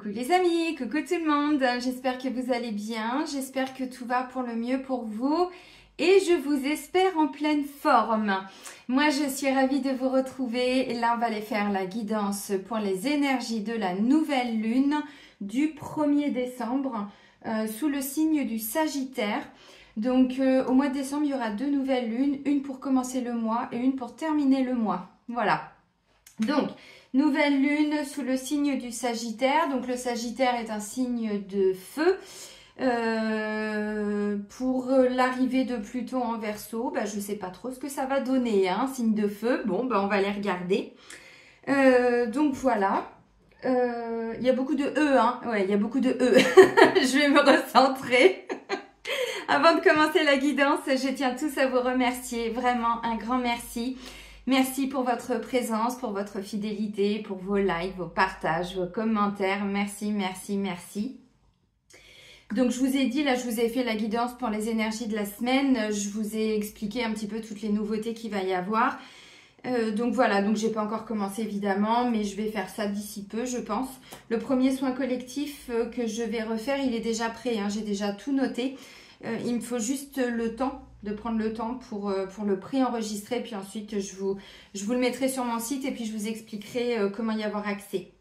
Coucou les amis, coucou tout le monde, j'espère que vous allez bien, j'espère que tout va pour le mieux pour vous et je vous espère en pleine forme. Moi je suis ravie de vous retrouver, là on va aller faire la guidance pour les énergies de la nouvelle lune du 1er décembre sous le signe du Sagittaire. Donc au mois de décembre il y aura 2 nouvelles lunes, une pour commencer le mois et une pour terminer le mois, voilà. Donc, nouvelle lune sous le signe du Sagittaire. Donc, le Sagittaire est un signe de feu. Pour l'arrivée de Pluton en Verseau, je ne sais pas trop ce que ça va donner, hein, signe de feu. Bon, on va les regarder. Donc, voilà. Il y a beaucoup de E, hein. Ouais, il y a beaucoup de E. Je vais me recentrer. Avant de commencer la guidance, je tiens tous à vous remercier. Vraiment, un grand merci. Merci pour votre présence, pour votre fidélité, pour vos likes, vos partages, vos commentaires. Merci, merci, merci. Donc, je vous ai dit, là, je vous ai fait la guidance pour les énergies de la semaine. Je vous ai expliqué un petit peu toutes les nouveautés qu'il va y avoir. Donc, voilà. Donc, j'ai pas encore commencé, évidemment, mais je vais faire ça d'ici peu, je pense. Le premier soin collectif que je vais refaire, il est déjà prêt, hein. J'ai déjà tout noté. Il me faut juste le temps de prendre le temps pour le pré-enregistrer. Puis ensuite, je vous le mettrai sur mon site et puis je vous expliquerai comment y avoir accès.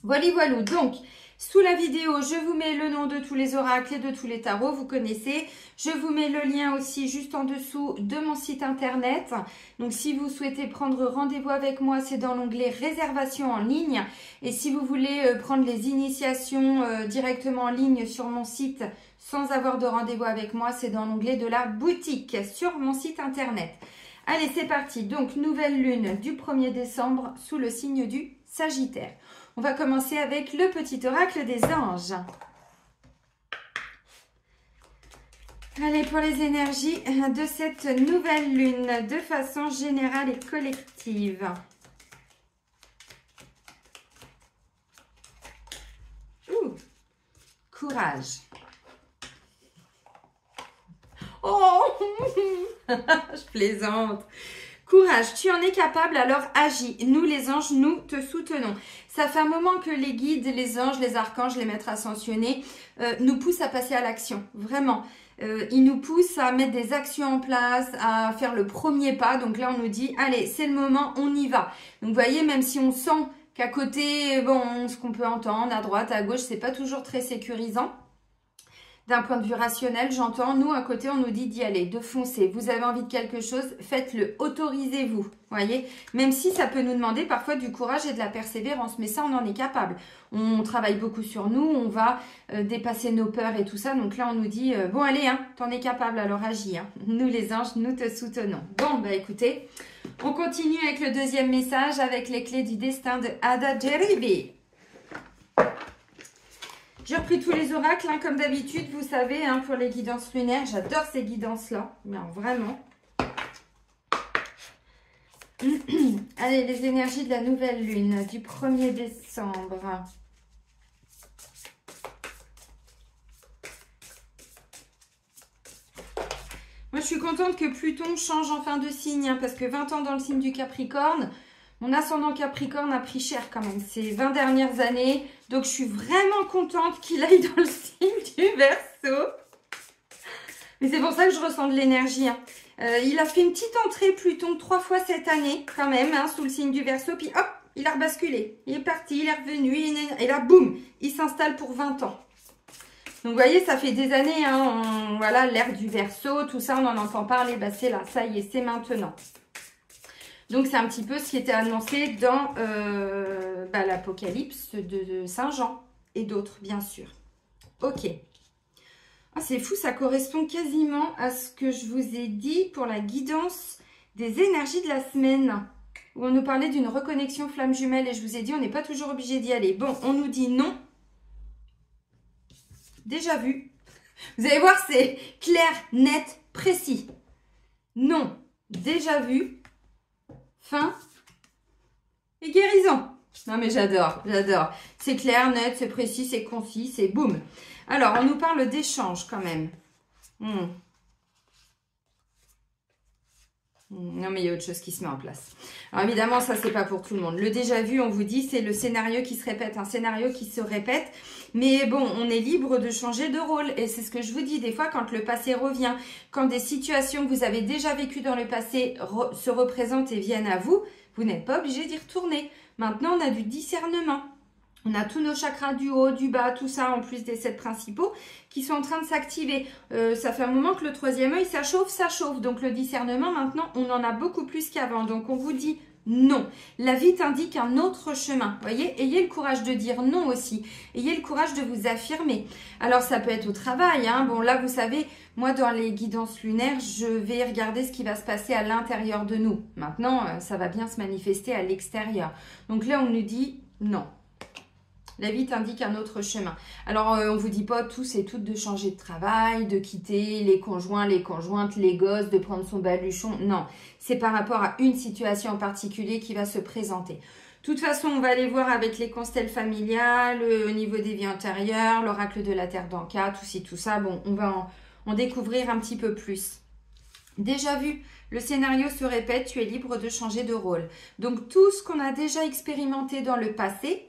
Voilà, voilà. Donc, sous la vidéo, je vous mets le nom de tous les oracles et de tous les tarots. Vous connaissez. Je vous mets le lien aussi juste en dessous de mon site internet. Donc, si vous souhaitez prendre rendez-vous avec moi, c'est dans l'onglet réservation en ligne. Et si vous voulez prendre les initiations directement en ligne sur mon site, sans avoir de rendez-vous avec moi, c'est dans l'onglet de la boutique sur mon site internet. Allez, c'est parti. Donc, nouvelle lune du 1er décembre sous le signe du Sagittaire. On va commencer avec le petit oracle des anges. Allez, pour les énergies de cette nouvelle lune de façon générale et collective. Ouh, courage. Oh, je plaisante. Courage, tu en es capable, alors agis. Nous, les anges, nous te soutenons. Ça fait un moment que les guides, les anges, les archanges, les maîtres ascensionnés nous poussent à passer à l'action. Vraiment. Ils nous poussent à mettre des actions en place, à faire le premier pas. Donc là, on nous dit, allez, c'est le moment, on y va. Donc, vous voyez, même si on sent qu'à côté, bon, ce qu'on peut entendre, à droite, à gauche, c'est pas toujours très sécurisant. D'un point de vue rationnel, j'entends, nous, à côté, on nous dit d'y aller, de foncer. Vous avez envie de quelque chose, faites-le, autorisez-vous, voyez. Même si ça peut nous demander parfois du courage et de la persévérance, mais ça, on en est capable. On travaille beaucoup sur nous, on va dépasser nos peurs et tout ça. Donc là, on nous dit, bon, allez, hein, t'en es capable, alors agis. Hein. Nous, les anges, nous te soutenons. Bon, écoutez, on continue avec le deuxième message, avec les clés du destin de Ada Jeribi. J'ai repris tous les oracles, hein, comme d'habitude, vous savez, hein, pour les guidances lunaires. J'adore ces guidances-là, mais alors, vraiment. Allez, les énergies de la nouvelle lune du 1er décembre. Moi, je suis contente que Pluton change en fin de signe, hein, parce que 20 ans dans le signe du Capricorne, mon ascendant Capricorne a pris cher quand même ces 20 dernières années. Donc, je suis vraiment contente qu'il aille dans le signe du Verseau. Mais c'est pour ça que je ressens de l'énergie. Hein. Il a fait une petite entrée Pluton 3 fois cette année quand même, hein, sous le signe du Verseau. Puis hop, il a rebasculé. Il est parti, il est revenu. Et là, boum, il s'installe pour 20 ans. Donc, vous voyez, ça fait des années. Hein, voilà, l'ère du Verseau, tout ça, on en entend parler. C'est là, ça y est, c'est maintenant. Donc, c'est un petit peu ce qui était annoncé dans l'Apocalypse de Saint Jean et d'autres, bien sûr. Ok. Ah, c'est fou, ça correspond quasiment à ce que je vous ai dit pour la guidance des énergies de la semaine, où on nous parlait d'une reconnexion flamme jumelle et je vous ai dit, on n'est pas toujours obligé d'y aller. Bon, on nous dit non. Déjà vu. Vous allez voir, c'est clair, net, précis. Non, déjà vu. Fin et guérison. Non mais j'adore, j'adore. C'est clair, net, c'est précis, c'est concis, c'est boum. Alors, on nous parle d'échange quand même. Non, mais il y a autre chose qui se met en place. Alors évidemment, ça, c'est pas pour tout le monde. Le déjà vu, on vous dit, c'est le scénario qui se répète, un scénario qui se répète. Mais bon, on est libre de changer de rôle. Et c'est ce que je vous dis, des fois, quand le passé revient, quand des situations que vous avez déjà vécues dans le passé se représentent et viennent à vous, vous n'êtes pas obligé d'y retourner. Maintenant, on a du discernement. On a tous nos chakras du haut, du bas, tout ça, en plus des 7 principaux, qui sont en train de s'activer. Ça fait un moment que le 3e œil, ça chauffe, ça chauffe. Donc le discernement, maintenant, on en a beaucoup plus qu'avant. Donc on vous dit non. La vie t'indique un autre chemin. Vous voyez, ayez le courage de dire non aussi. Ayez le courage de vous affirmer. Alors ça peut être au travail. Hein. Bon, là, vous savez, moi, dans les guidances lunaires, je vais regarder ce qui va se passer à l'intérieur de nous. Maintenant, ça va bien se manifester à l'extérieur. Donc là, on nous dit non. La vie t'indique un autre chemin. Alors, on ne vous dit pas tous et toutes de changer de travail, de quitter les conjoints, les conjointes, les gosses, de prendre son baluchon. Non, c'est par rapport à une situation en particulier qui va se présenter. De toute façon, on va aller voir avec les constelles familiales, au niveau des vies antérieures, l'oracle de la Terre d'Anka, tout ci, tout ça. Bon, on va en découvrir un petit peu plus. Déjà vu, le scénario se répète, tu es libre de changer de rôle. Donc, tout ce qu'on a déjà expérimenté dans le passé,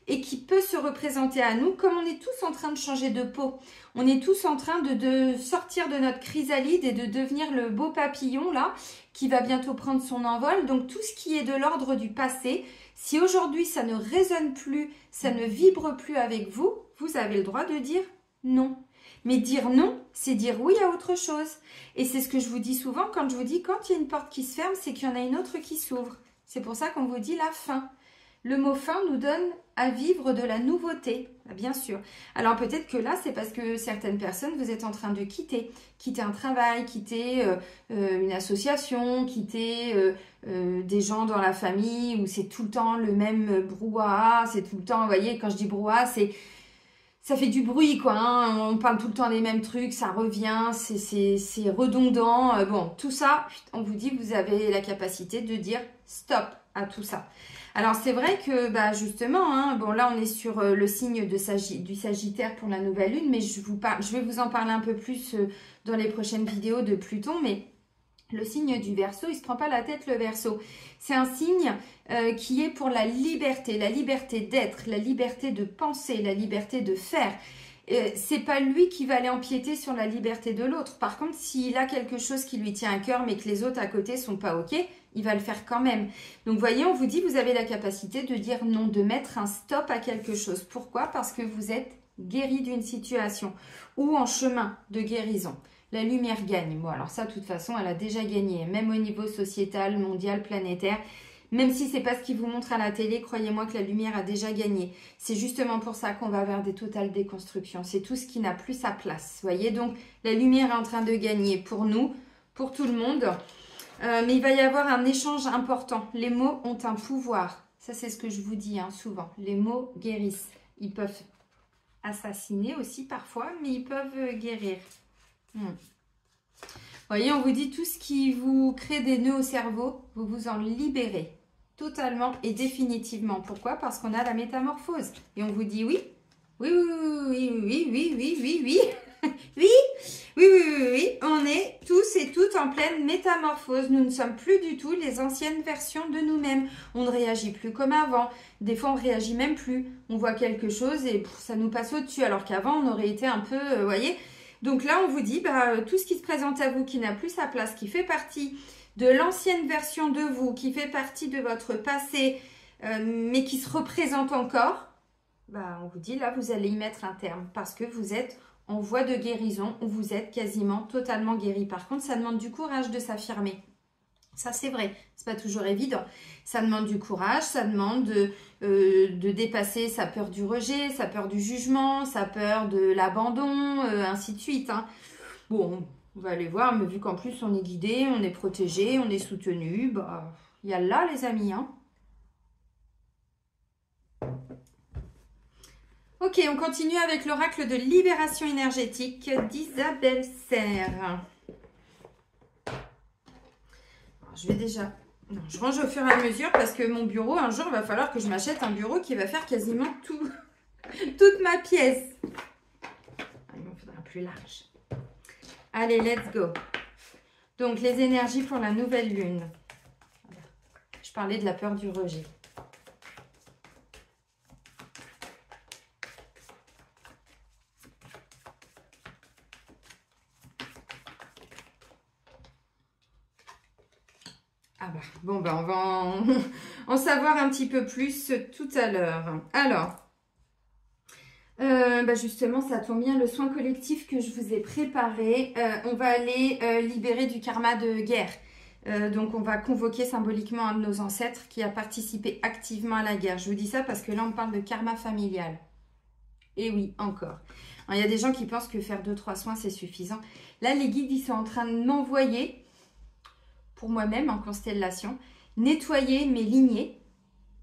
et qui peut se représenter à nous, comme on est tous en train de changer de peau. On est tous en train de sortir de notre chrysalide et de devenir le beau papillon, là, qui va bientôt prendre son envol. Donc, tout ce qui est de l'ordre du passé, si aujourd'hui, ça ne résonne plus, ça ne vibre plus avec vous, vous avez le droit de dire non. Mais dire non, c'est dire oui à autre chose. Et c'est ce que je vous dis souvent quand je vous dis, quand il y a une porte qui se ferme, c'est qu'il y en a une autre qui s'ouvre. C'est pour ça qu'on vous dit la fin. Le mot fin nous donne à vivre de la nouveauté, bien sûr. Alors peut-être que là, c'est parce que certaines personnes, vous êtes en train de quitter un travail, quitter une association, quitter des gens dans la famille où c'est tout le temps le même brouhaha, c'est tout le temps, vous voyez, quand je dis brouhaha, ça fait du bruit, quoi, hein. On parle tout le temps des mêmes trucs, ça revient, c'est redondant. Bon, tout ça, on vous dit, vous avez la capacité de dire stop à tout ça. Alors, c'est vrai que, bah, justement, hein, bon, là, on est sur le signe du Sagittaire pour la nouvelle lune, mais je vais vous en parler un peu plus dans les prochaines vidéos de Pluton, mais le signe du Verseau, il ne se prend pas la tête, le Verseau. C'est un signe qui est pour la liberté d'être, la liberté de penser, la liberté de faire. C'est pas lui qui va aller empiéter sur la liberté de l'autre. Par contre, s'il a quelque chose qui lui tient à cœur, mais que les autres à côté sont pas OK, il va le faire quand même. Donc, voyez, on vous dit, vous avez la capacité de dire non, de mettre un stop à quelque chose. Pourquoi? Parce que vous êtes guéri d'une situation ou en chemin de guérison. La lumière gagne. Bon, alors ça, de toute façon, elle a déjà gagné, même au niveau sociétal, mondial, planétaire. Même si c'est pas ce qu'ils vous montrent à la télé, croyez-moi que la lumière a déjà gagné. C'est justement pour ça qu'on va vers des totales déconstructions. C'est tout ce qui n'a plus sa place. Voyez, donc la lumière est en train de gagner pour nous, pour tout le monde. Mais il va y avoir un échange important. Les mots ont un pouvoir. Ça, c'est ce que je vous dis hein, souvent. Les mots guérissent. Ils peuvent assassiner aussi parfois, mais ils peuvent guérir. Voyez, on vous dit tout ce qui vous crée des nœuds au cerveau, vous vous en libérez totalement et définitivement. Pourquoi? Parce qu'on a la métamorphose. Et on vous dit oui, oui, oui, oui, oui, oui, oui, oui, oui, oui, oui, on est tous et toutes en pleine métamorphose. Nous ne sommes plus du tout les anciennes versions de nous-mêmes. On ne réagit plus comme avant. Des fois, on ne réagit même plus. On voit quelque chose et ça nous passe au-dessus. Alors qu'avant, on aurait été un peu, vous voyez. Donc là, on vous dit, bah, tout ce qui se présente à vous, qui n'a plus sa place, qui fait partie de l'ancienne version de vous, qui fait partie de votre passé, mais qui se représente encore, bah, on vous dit, là, vous allez y mettre un terme parce que vous êtes en voie de guérison ou vous êtes quasiment totalement guéri. Par contre, ça demande du courage de s'affirmer. Ça, c'est vrai. C'est pas toujours évident. Ça demande du courage, ça demande de dépasser sa peur du rejet, sa peur du jugement, sa peur de l'abandon, ainsi de suite. Hein. Bon, on va aller voir, mais vu qu'en plus, on est guidé, on est protégé, on est soutenu, bah, il y a là, les amis. Hein. Ok, on continue avec l'oracle de libération énergétique d'Isabelle Serre. Je vais déjà... Non, je range au fur et à mesure parce que mon bureau, un jour, il va falloir que je m'achète un bureau qui va faire quasiment toute ma pièce. Il m'en faudra plus large. Allez, let's go. Donc, les énergies pour la nouvelle lune. Je parlais de la peur du rejet. Ah bah, bon, bah, on va en savoir un petit peu plus tout à l'heure. Alors, bah justement, ça tombe bien, le soin collectif que je vous ai préparé, on va aller libérer du karma de guerre. Donc, on va convoquer symboliquement un de nos ancêtres qui a participé activement à la guerre. Je vous dis ça parce que là, on parle de karma familial. Et oui, encore. Alors, il y a des gens qui pensent que faire 2-3 soins, c'est suffisant. Là, les guides, ils sont en train de m'envoyer, pour moi-même, en constellation, nettoyer mes lignées,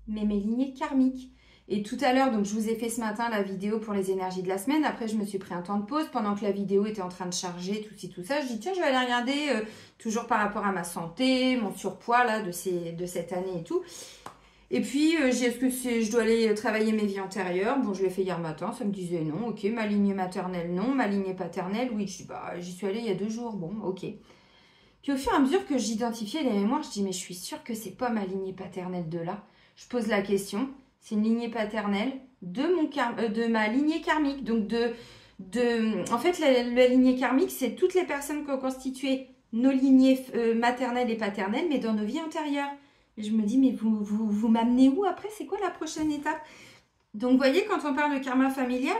mais mes lignées karmiques. Et tout à l'heure, donc je vous ai fait ce matin la vidéo pour les énergies de la semaine. Après, je me suis pris un temps de pause pendant que la vidéo était en train de charger, tout ci, tout ça. Je dis, tiens, je vais aller regarder, toujours par rapport à ma santé, mon surpoids là de cette année et tout. Et puis, je dois aller travailler mes vies antérieures. Bon, je l'ai fait hier matin, ça me disait non. Ok, ma lignée maternelle, non. Ma lignée paternelle, oui. Je dis, bah, j'y suis allée il y a 2 jours. Bon, ok. Puis au fur et à mesure que j'identifiais les mémoires, je dis, mais je suis sûre que c'est pas ma lignée paternelle de là. Je pose la question. C'est une lignée paternelle de ma lignée karmique. Donc, en fait, la lignée karmique, c'est toutes les personnes qui ont constitué nos lignées maternelles et paternelles, mais dans nos vies antérieures. Et je me dis, mais vous m'amenez où après? C'est quoi la prochaine étape? Donc, vous voyez, quand on parle de karma familial,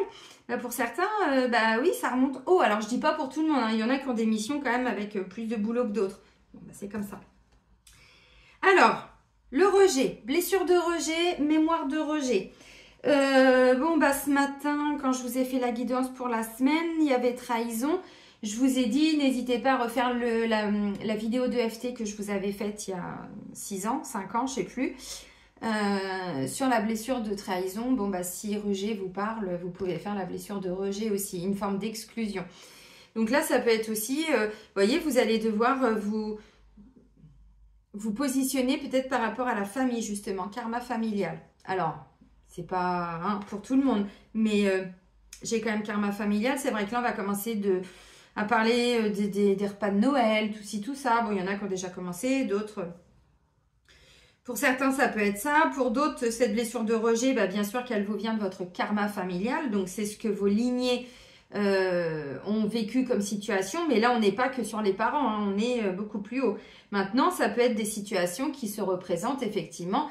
bah, pour certains, bah oui, ça remonte haut. Alors, je dis pas pour tout le monde. Hein. Il y en a qui ont des missions quand même avec plus de boulot que d'autres. Bon, bah, c'est comme ça. Alors... le rejet, blessure de rejet, mémoire de rejet. Bon, bah ce matin, quand je vous ai fait la guidance pour la semaine, il y avait trahison. Je vous ai dit, n'hésitez pas à refaire la vidéo de FT que je vous avais faite il y a 6 ans, 5 ans, je sais plus. Sur la blessure de trahison, bon, bah si rejet vous parle, vous pouvez faire la blessure de rejet aussi, une forme d'exclusion. Donc là, ça peut être aussi, vous voyez, vous allez devoir vous positionnez peut-être par rapport à la famille, justement, karma familial. Alors, c'est pas pour tout le monde, mais j'ai quand même karma familial. C'est vrai que là, on va commencer à parler des repas de Noël, tout ci, tout ça. Bon, il y en a qui ont déjà commencé, d'autres... Pour certains, ça peut être ça. Pour d'autres, cette blessure de rejet, bah, bien sûr qu'elle vous vient de votre karma familial. Donc, c'est ce que vos lignées ont vécu comme situation, mais là on n'est pas que sur les parents, hein, on est beaucoup plus haut. Maintenant, ça peut être des situations qui se représentent effectivement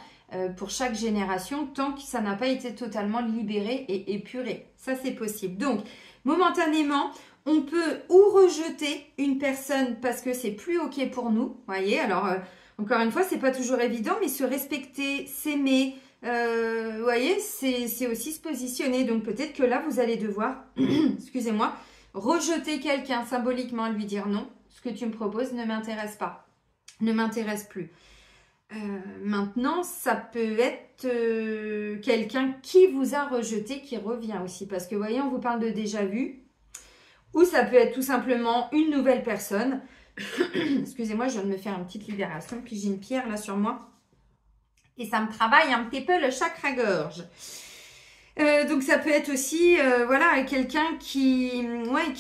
pour chaque génération tant que ça n'a pas été totalement libéré et épuré. Ça, c'est possible. Donc, momentanément, on peut ou rejeter une personne parce que c'est plus ok pour nous, voyez. Alors, encore une fois, c'est pas toujours évident, mais se respecter, s'aimer, vous voyez, c'est aussi se positionner. Donc peut-être que là, vous allez devoir, excusez-moi, rejeter quelqu'un symboliquement, lui dire non, ce que tu me proposes ne m'intéresse pas, ne m'intéresse plus. Maintenant, ça peut être quelqu'un qui vous a rejeté, qui revient aussi. Parce que vous voyez, on vous parle de déjà vu, ou ça peut être tout simplement une nouvelle personne. Excusez-moi, je viens de me faire une petite libération, puis j'ai une pierre là sur moi. Et ça me travaille un petit peu le chakra-gorge. Donc, ça peut être aussi, voilà, quelqu'un qui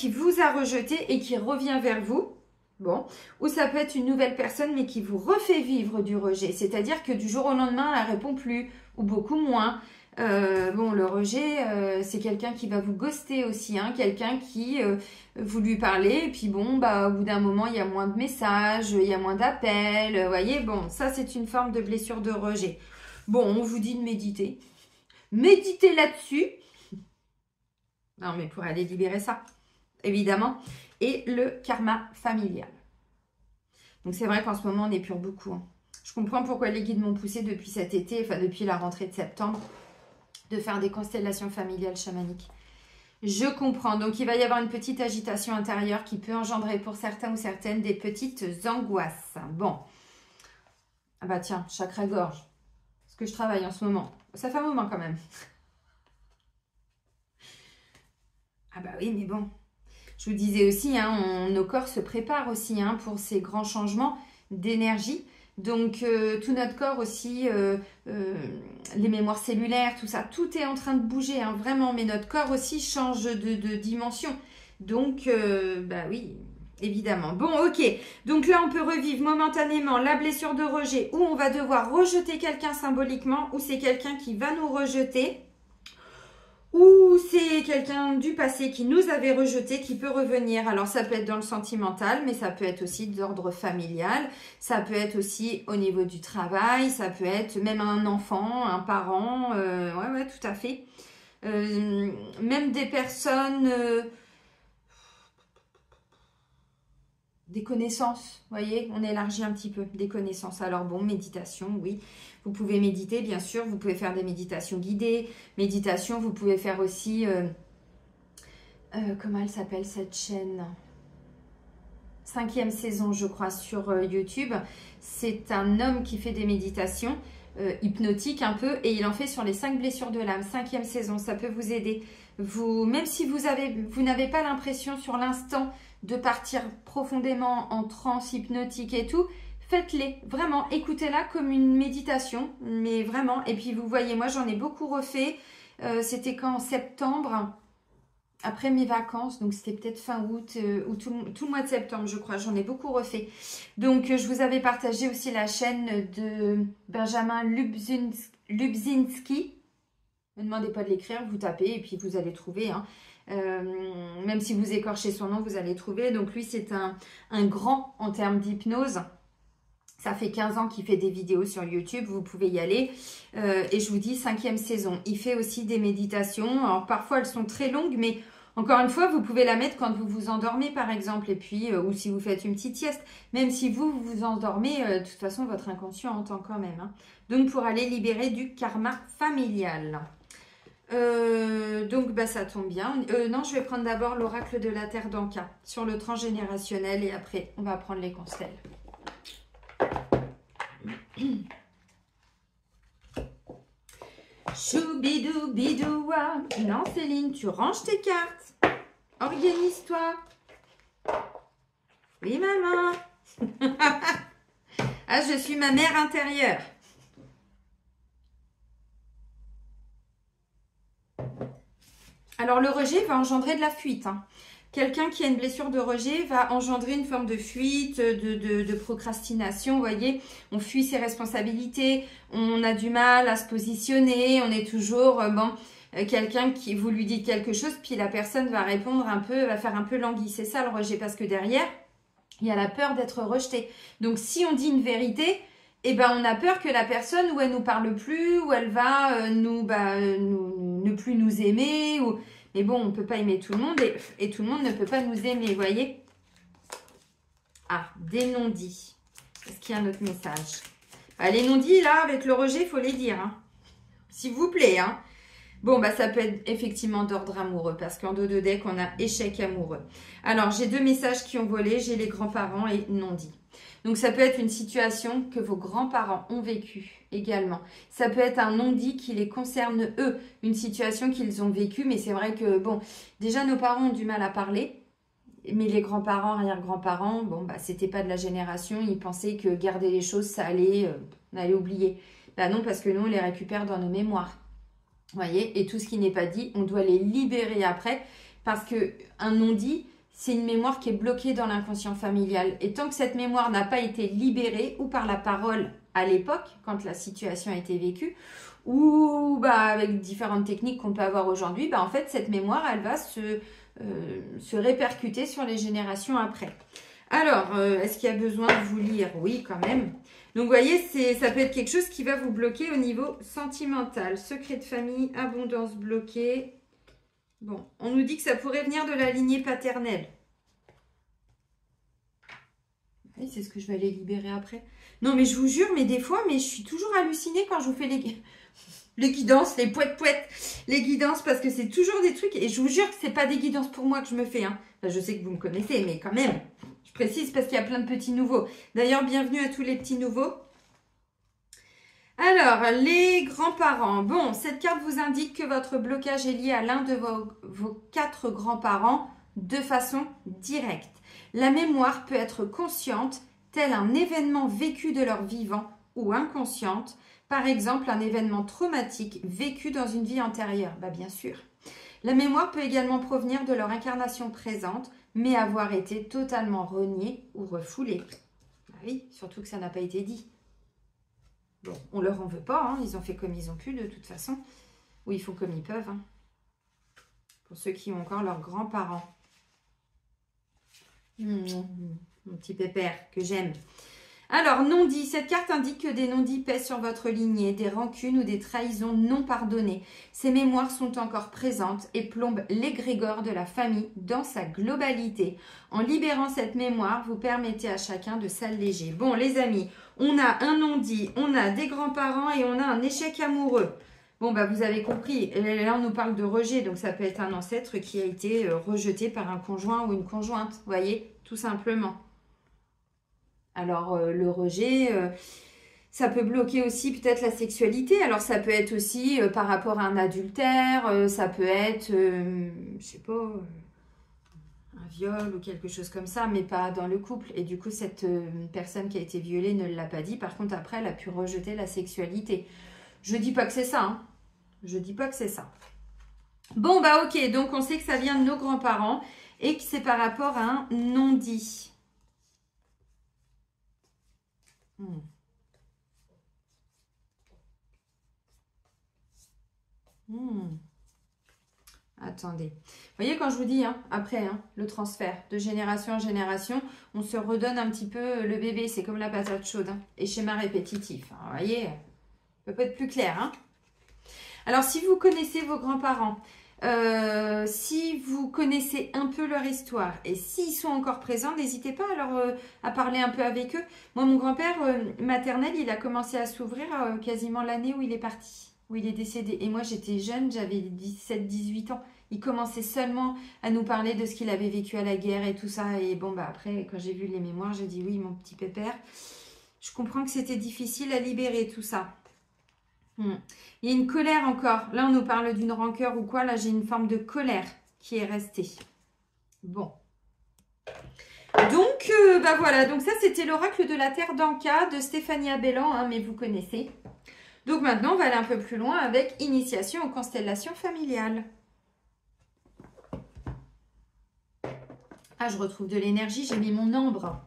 vous a rejeté et qui revient vers vous. Bon. Ou ça peut être une nouvelle personne, mais qui vous refait vivre du rejet. C'est-à-dire que du jour au lendemain, elle ne répond plus, ou beaucoup moins. Bon, le rejet, c'est quelqu'un qui va vous ghoster aussi, hein, quelqu'un qui, vous lui parlez, et puis bon, bah, au bout d'un moment, il y a moins de messages, il y a moins d'appels, vous voyez, bon, ça, c'est une forme de blessure de rejet. Bon, on vous dit de méditer. Méditez là-dessus. Non, mais pour aller libérer ça, évidemment. Et le karma familial. Donc, c'est vrai qu'en ce moment, on épure beaucoup. Hein. Je comprends pourquoi les guides m'ont poussé depuis cet été, enfin, depuis la rentrée de septembre, de faire des constellations familiales chamaniques. Je comprends. Donc, il va y avoir une petite agitation intérieure qui peut engendrer pour certains ou certaines des petites angoisses. Bon. Ah bah tiens, chakra-gorge. Ce que je travaille en ce moment. Ça fait un moment quand même. Ah bah oui, mais bon. Je vous disais aussi, hein, nos corps se préparent aussi hein, pour ces grands changements d'énergie. Donc, tout notre corps aussi, les mémoires cellulaires, tout ça, tout est en train de bouger, hein, vraiment. Mais notre corps aussi change de dimension. Donc, bah oui, évidemment. Bon, ok. Donc là, on peut revivre momentanément la blessure de rejet où on va devoir rejeter quelqu'un symboliquement, ou c'est quelqu'un qui va nous rejeter, ou c'est quelqu'un du passé qui nous avait rejeté, qui peut revenir. Alors, ça peut être dans le sentimental, mais ça peut être aussi d'ordre familial. Ça peut être aussi au niveau du travail. Ça peut être même un enfant, un parent. Ouais, tout à fait. Même des personnes... des connaissances, vous voyez, on élargit un petit peu, des connaissances. Alors bon, méditation, oui, vous pouvez méditer, bien sûr, vous pouvez faire des méditations guidées, méditation, vous pouvez faire aussi, comment elle s'appelle cette chaîne? 5e saison, je crois, sur YouTube. C'est un homme qui fait des méditations hypnotiques un peu, et il en fait sur les 5 blessures de l'âme. 5e saison, ça peut vous aider. Vous, même si vous n'avez pas l'impression sur l'instant de partir profondément en transe hypnotique et tout, faites-les, vraiment, écoutez-la comme une méditation, mais vraiment, et puis vous voyez, moi j'en ai beaucoup refait, c'était quand en septembre, après mes vacances, donc c'était peut-être fin août, ou tout le mois de septembre, je crois, j'en ai beaucoup refait. Donc je vous avais partagé aussi la chaîne de Benjamin Lubzinski. Ne me demandez pas de l'écrire, vous tapez et puis vous allez trouver, hein. Même si vous écorchez son nom, vous allez trouver. Donc lui, c'est un grand en termes d'hypnose. Ça fait 15 ans qu'il fait des vidéos sur YouTube, vous pouvez y aller. Et je vous dis, 5e saison. Il fait aussi des méditations. Alors parfois, elles sont très longues, mais encore une fois, vous pouvez la mettre quand vous vous endormez, par exemple. Et puis, ou si vous faites une petite sieste. Même si vous vous endormez, de toute façon, votre inconscient entend quand même, hein. Donc, pour aller libérer du karma familial. Donc ça tombe bien. Non, je vais prendre d'abord l'oracle de la Terre d'Anka sur le transgénérationnel et après on va prendre les constelles. Choubidou bidoua. Non Céline, tu ranges tes cartes. Organise-toi. Oui maman. Ah, je suis ma mère intérieure. Alors, le rejet va engendrer de la fuite, hein. Quelqu'un qui a une blessure de rejet va engendrer une forme de fuite, de procrastination, vous voyez. On fuit ses responsabilités, on a du mal à se positionner, on est toujours, quelqu'un qui, vous lui dites quelque chose, puis la personne va répondre un peu, va faire un peu languille. C'est ça le rejet, parce que derrière, il y a la peur d'être rejeté. Donc, si on dit une vérité, eh ben, on a peur que la personne, ou elle nous parle plus, ou elle va ne plus nous aimer. Mais bon, on ne peut pas aimer tout le monde et tout le monde ne peut pas nous aimer, vous voyez. Ah, des non-dits. Est-ce qu'il y a un autre message? Les non-dits, là, avec le rejet, il faut les dire, hein. S'il vous plaît, hein. Bon, ça peut être effectivement d'ordre amoureux, parce qu'en dos de deck, on a échec amoureux. Alors, j'ai 2 messages qui ont volé, j'ai les grands-parents et non-dits. Donc, ça peut être une situation que vos grands-parents ont vécue également. Ça peut être un non-dit qui les concerne eux, une situation qu'ils ont vécue. Mais c'est vrai que, bon, déjà, nos parents ont du mal à parler. Mais les grands-parents, arrière-grands-parents, c'était pas de la génération. Ils pensaient que garder les choses, ça allait, on allait oublier. Non, parce que nous, on les récupère dans nos mémoires. Vous voyez, et tout ce qui n'est pas dit, on doit les libérer après. Parce qu'un non-dit, c'est une mémoire qui est bloquée dans l'inconscient familial. Et tant que cette mémoire n'a pas été libérée, ou par la parole à l'époque, quand la situation a été vécue, ou avec différentes techniques qu'on peut avoir aujourd'hui, en fait, cette mémoire, elle va se répercuter sur les générations après. Alors, est-ce qu'il y a besoin de vous lire? Oui, quand même. Donc, vous voyez, ça peut être quelque chose qui va vous bloquer au niveau sentimental. Secret de famille, abondance bloquée. Bon, on nous dit que ça pourrait venir de la lignée paternelle. Oui, c'est ce que je vais aller libérer après. Non, mais je vous jure, mais des fois, je suis toujours hallucinée quand je vous fais les guidances, les poètes, les guidances, parce que c'est toujours des trucs, et je vous jure que c'est pas des guidances pour moi que je me fais, hein. Enfin, je sais que vous me connaissez, mais quand même, je précise parce qu'il y a plein de petits nouveaux. D'ailleurs, bienvenue à tous les petits nouveaux. Alors, les grands-parents. Bon, cette carte vous indique que votre blocage est lié à l'un de vos 4 grands-parents de façon directe. La mémoire peut être consciente, tel un événement vécu de leur vivant, ou inconsciente, par exemple un événement traumatique vécu dans une vie antérieure. Bien sûr. La mémoire peut également provenir de leur incarnation présente, mais avoir été totalement renié ou refoulé. Bah oui, surtout que ça n'a pas été dit. Bon, on leur en veut pas, hein, ils ont fait comme ils ont pu de toute façon. Ou ils font comme ils peuvent. Hein. Pour ceux qui ont encore leurs grands-parents. Mon petit pépère que j'aime. Alors, non-dit. Cette carte indique que des non-dits pèsent sur votre lignée, des rancunes ou des trahisons non pardonnées. Ces mémoires sont encore présentes et plombent l'égrégore de la famille dans sa globalité. En libérant cette mémoire, vous permettez à chacun de s'alléger. Bon, les amis, on a un non-dit, on a des grands-parents et on a un échec amoureux. Bon, bah, vous avez compris. Là, on nous parle de rejet, donc ça peut être un ancêtre qui a été rejeté par un conjoint ou une conjointe. Vous voyez, tout simplement. Alors, le rejet, ça peut bloquer aussi peut-être la sexualité. Alors, ça peut être aussi par rapport à un adultère, ça peut être, je sais pas, un viol ou quelque chose comme ça, mais pas dans le couple. Et du coup, cette personne qui a été violée ne l'a pas dit. Par contre, après, elle a pu rejeter la sexualité. Je dis pas que c'est ça, hein. Je dis pas que c'est ça. Bon, bah ok, donc on sait que ça vient de nos grands-parents et que c'est par rapport à un non-dit. Attendez. Vous voyez, quand je vous dis, hein, après, hein, le transfert de génération en génération, on se redonne un petit peu le bébé. C'est comme la patate chaude. Hein, et schéma répétitif. Hein, vous voyez, ça peut être plus clair. Hein. Alors, si vous connaissez vos grands-parents, si vous connaissez un peu leur histoire et s'ils sont encore présents, n'hésitez pas alors à parler un peu avec eux. Moi, mon grand-père maternel, il a commencé à s'ouvrir quasiment l'année où il est parti, où il est décédé. Et moi, j'étais jeune, j'avais 17-18 ans. Il commençait seulement à nous parler de ce qu'il avait vécu à la guerre et tout ça. Et bon, bah après, quand j'ai vu les mémoires, j'ai dit oui, mon petit pépère, je comprends que c'était difficile à libérer tout ça. Il y a une colère encore. Là, on nous parle d'une rancœur ou quoi. Là, j'ai une forme de colère qui est restée. Bon. Donc, bah voilà. Donc, ça, c'était l'oracle de la Terre d'Anka de Stéphanie Abellan, hein, mais vous connaissez. Donc, maintenant, on va aller un peu plus loin avec initiation aux constellations familiales. Ah, je retrouve de l'énergie. J'ai mis mon ambre.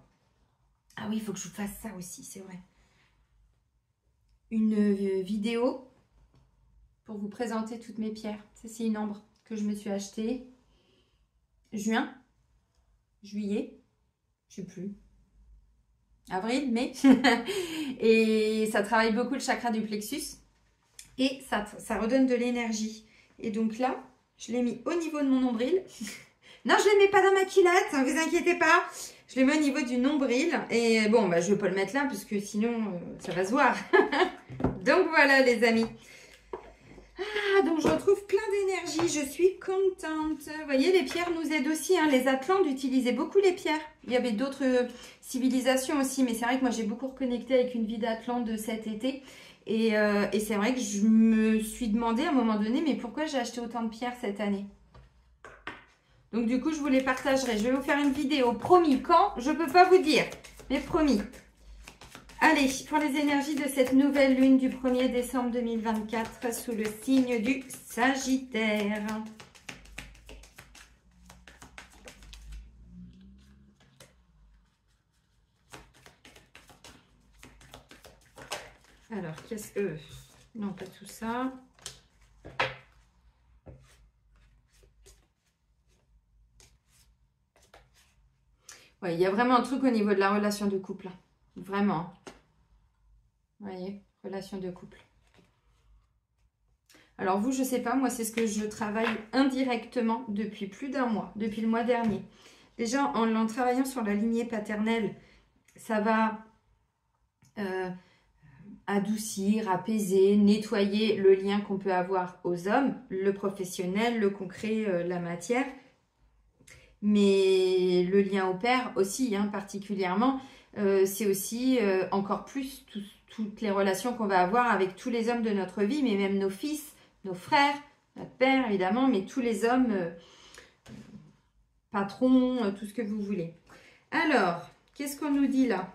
Ah oui, il faut que je vous fasse ça aussi, c'est vrai. Une vidéo pour vous présenter toutes mes pierres. Ça, c'est une ambre que je me suis achetée juillet, je sais plus, avril, mai. Et ça travaille beaucoup le chakra du plexus et ça redonne de l'énergie. Et donc là, je l'ai mis au niveau de mon nombril. Non, je ne le mets pas dans ma culotte, ne vous inquiétez pas. Je le mets au niveau du nombril. Et bon, bah, je ne vais pas le mettre là parce que sinon, ça va se voir. Donc voilà, les amis. Ah, donc je retrouve plein d'énergie. Je suis contente. Vous voyez, les pierres nous aident aussi. Hein. Les Atlantes utilisaient beaucoup les pierres. Il y avait d'autres civilisations aussi. Mais c'est vrai que moi, j'ai beaucoup reconnecté avec une vie d'Atlante de cet été. Et c'est vrai que je me suis demandé à un moment donné, mais pourquoi j'ai acheté autant de pierres cette année? Donc du coup, je vous les partagerai. Je vais vous faire une vidéo. Promis, quand? Je ne peux pas vous dire, mais promis. Allez, pour les énergies de cette nouvelle lune du 1er décembre 2024 sous le signe du Sagittaire. Alors, qu'est-ce que... Non, pas tout ça. Ouais, il y a vraiment un truc au niveau de la relation de couple. Hein. Vraiment. Vous voyez, relation de couple. Alors vous, je ne sais pas, moi c'est ce que je travaille indirectement depuis plus d'un mois, depuis le mois dernier. Déjà, en travaillant sur la lignée paternelle, ça va adoucir, apaiser, nettoyer le lien qu'on peut avoir aux hommes, le professionnel, le concret, la matière. Mais le lien au père aussi, hein, particulièrement, c'est aussi encore plus toutes les relations qu'on va avoir avec tous les hommes de notre vie, mais même nos fils, nos frères, notre père évidemment, mais tous les hommes, patrons, tout ce que vous voulez. Alors, qu'est-ce qu'on nous dit là?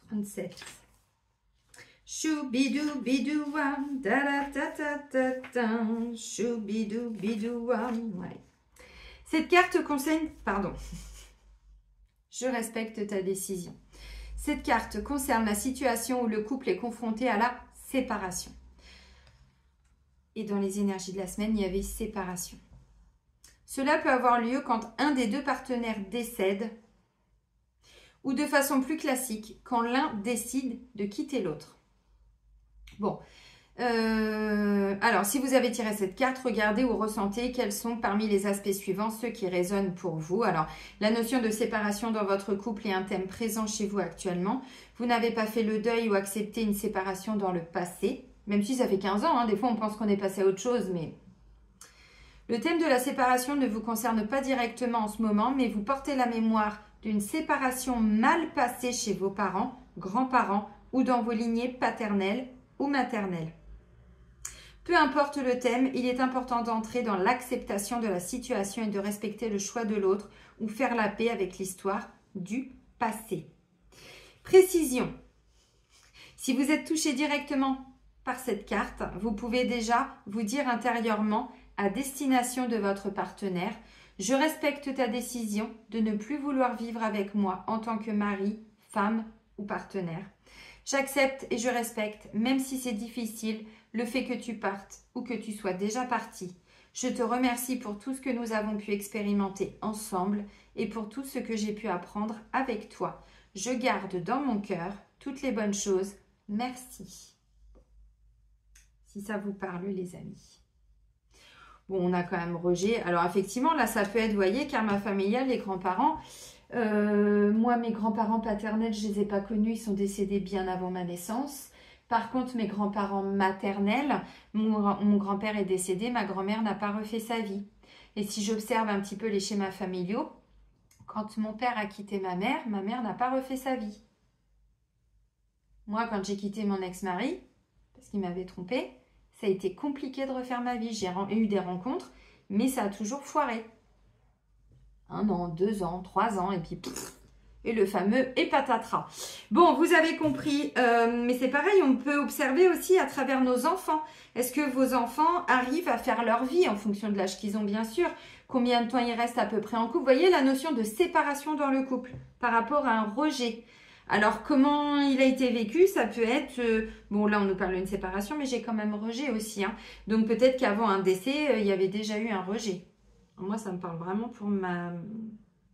37. Choubidou bidouam, da da da da da da, choubidou bidouam, ouais. Cette carte concerne... Pardon. Je respecte ta décision. Cette carte concerne la situation où le couple est confronté à la séparation. Et dans les énergies de la semaine, il y avait séparation. Cela peut avoir lieu quand un des deux partenaires décède ou de façon plus classique, quand l'un décide de quitter l'autre. Bon, alors si vous avez tiré cette carte, regardez ou ressentez quels sont parmi les aspects suivants ceux qui résonnent pour vous. Alors, la notion de séparation dans votre couple est un thème présent chez vous actuellement. Vous n'avez pas fait le deuil ou accepté une séparation dans le passé, même si ça fait 15 ans, hein, des fois on pense qu'on est passé à autre chose, mais... Le thème de la séparation ne vous concerne pas directement en ce moment, mais vous portez la mémoire d'une séparation mal passée chez vos parents, grands-parents ou dans vos lignées paternelles ou maternelles. Peu importe le thème, il est important d'entrer dans l'acceptation de la situation et de respecter le choix de l'autre ou faire la paix avec l'histoire du passé. Précision. Si vous êtes touché directement par cette carte, vous pouvez déjà vous dire intérieurement à destination de votre partenaire: je respecte ta décision de ne plus vouloir vivre avec moi en tant que mari, femme ou partenaire. J'accepte et je respecte, même si c'est difficile, le fait que tu partes ou que tu sois déjà parti. Je te remercie pour tout ce que nous avons pu expérimenter ensemble et pour tout ce que j'ai pu apprendre avec toi. Je garde dans mon cœur toutes les bonnes choses. Merci. Si ça vous parle, les amis. Bon, on a quand même rejet. Alors, effectivement, là, ça peut être, vous voyez, karma familial, les grands-parents. Moi, mes grands-parents paternels, je ne les ai pas connus. Ils sont décédés bien avant ma naissance. Par contre, mes grands-parents maternels, mon grand-père est décédé. Ma grand-mère n'a pas refait sa vie. Et si j'observe un petit peu les schémas familiaux, quand mon père a quitté ma mère n'a pas refait sa vie. Moi, quand j'ai quitté mon ex-mari, parce qu'il m'avait trompée, ça a été compliqué de refaire ma vie. J'ai eu des rencontres, mais ça a toujours foiré. 1 an, 2 ans, 3 ans, et puis et le fameux et patatras. Bon, vous avez compris, mais c'est pareil, on peut observer aussi à travers nos enfants. Est-ce que vos enfants arrivent à faire leur vie en fonction de l'âge qu'ils ont, bien sûr? Combien de temps ils restent à peu près en couple? Vous voyez la notion de séparation dans le couple par rapport à un rejet. Alors, comment il a été vécu? Ça peut être... bon, là, on nous parle d'une séparation, mais j'ai quand même rejet aussi. Hein. Donc, peut-être qu'avant un décès, il y avait déjà eu un rejet. Moi, ça me parle vraiment pour ma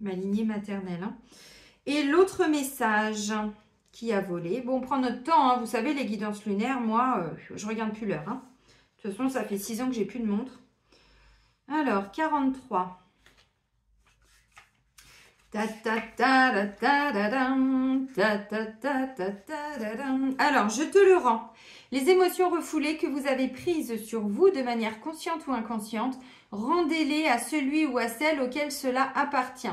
lignée maternelle. Hein. Et l'autre message qui a volé. Bon, on prend notre temps. Hein. Vous savez, les guidances lunaires, moi, je ne regarde plus l'heure. Hein. De toute façon, ça fait 6 ans que j'ai plus de montre. Alors, 43. Alors, je te le rends. Les émotions refoulées que vous avez prises sur vous de manière consciente ou inconsciente, rendez-les à celui ou à celle auquel cela appartient.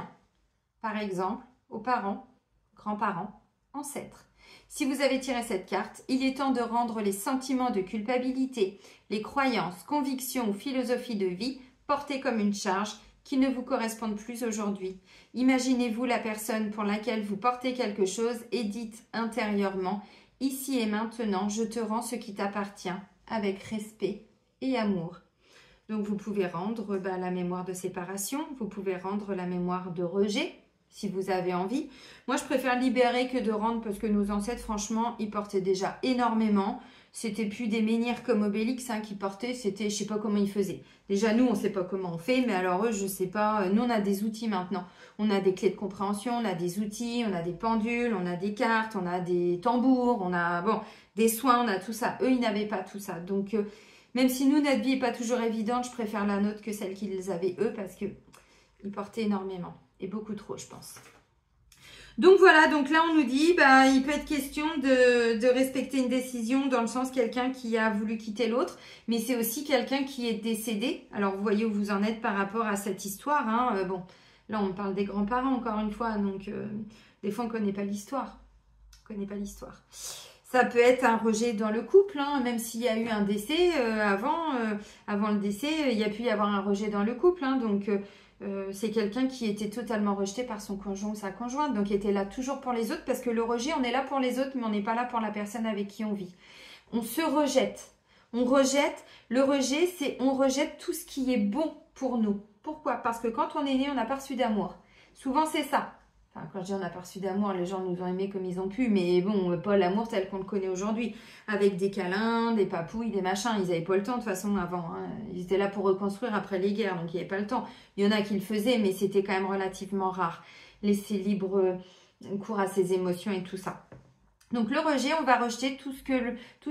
Par exemple, aux parents, grands-parents, ancêtres. Si vous avez tiré cette carte, il est temps de rendre les sentiments de culpabilité, les croyances, convictions ou philosophies de vie portées comme une charge qui ne vous correspondent plus aujourd'hui. Imaginez-vous la personne pour laquelle vous portez quelque chose et dites intérieurement « Ici et maintenant, je te rends ce qui t'appartient avec respect et amour ». Donc, vous pouvez rendre la mémoire de séparation, vous pouvez rendre la mémoire de rejet, si vous avez envie. Moi, je préfère libérer que de rendre parce que nos ancêtres, franchement, ils portaient déjà énormément. C'était plus des menhirs comme Obélix qui portaient, c'était, je sais pas comment ils faisaient. Déjà, nous, on sait pas comment on fait, mais alors eux, je sais pas. Nous, on a des outils maintenant. On a des clés de compréhension, on a des outils, on a des pendules, on a des cartes, on a des tambours, on a des soins, on a tout ça. Eux, ils n'avaient pas tout ça. Donc, même si nous, notre vie n'est pas toujours évidente, je préfère la nôtre que celle qu'ils avaient eux parce qu'ils portaient énormément. Et beaucoup trop, je pense. Donc voilà, donc là on nous dit, il peut être question de respecter une décision dans le sens quelqu'un qui a voulu quitter l'autre, mais c'est aussi quelqu'un qui est décédé. Alors vous voyez où vous en êtes par rapport à cette histoire. Hein. Bon, là on parle des grands-parents encore une fois, donc des fois on ne connaît pas l'histoire. On connaît pas l'histoire. Ça peut être un rejet dans le couple, hein, même s'il y a eu un décès avant le décès, il y a pu y avoir un rejet dans le couple, hein, donc... c'est quelqu'un qui était totalement rejeté par son conjoint ou sa conjointe, donc il était là toujours pour les autres, parce que le rejet, on est là pour les autres, mais on n'est pas là pour la personne avec qui on vit. On se rejette. On rejette. Le rejet, c'est on rejette tout ce qui est bon pour nous. Pourquoi? Parce que quand on est né, on n'a pas reçu d'amour. Souvent, c'est ça. Enfin, quand je dis on n'a pas reçu d'amour, les gens nous ont aimés comme ils ont pu, mais bon, pas l'amour tel qu'on le connaît aujourd'hui, avec des câlins, des papouilles, des machins. Ils n'avaient pas le temps de toute façon avant. Hein. Ils étaient là pour reconstruire après les guerres, donc il n'y avait pas le temps. Il y en a qui le faisaient, mais c'était quand même relativement rare. Laisser libre cours à ses émotions et tout ça. Donc le rejet, on va rejeter tout ce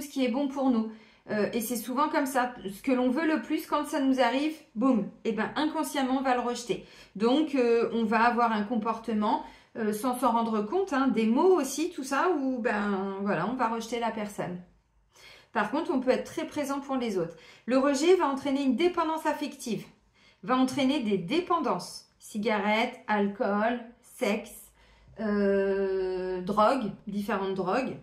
qui est bon pour nous. Et c'est souvent comme ça. Ce que l'on veut le plus, quand ça nous arrive, boum, et ben inconsciemment, on va le rejeter. Donc, on va avoir un comportement sans s'en rendre compte, hein, des mots aussi, tout ça, où ben voilà, on va rejeter la personne. Par contre, on peut être très présent pour les autres. Le rejet va entraîner une dépendance affective, va entraîner des dépendances. Cigarettes, alcool, sexe, drogue, différentes drogues.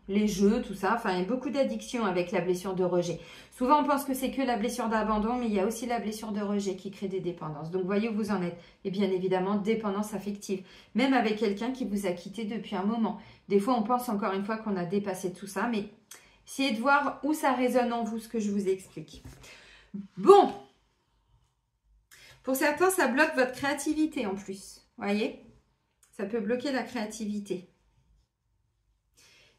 Les jeux, tout ça, enfin il y a beaucoup d'addictions avec la blessure de rejet. Souvent on pense que c'est que la blessure d'abandon, mais il y a aussi la blessure de rejet qui crée des dépendances. Donc voyez où vous en êtes. Et bien évidemment, dépendance affective. Même avec quelqu'un qui vous a quitté depuis un moment. Des fois on pense encore une fois qu'on a dépassé tout ça, mais essayez de voir où ça résonne en vous, ce que je vous explique. Bon, pour certains ça bloque votre créativité en plus, voyez. Ça peut bloquer la créativité.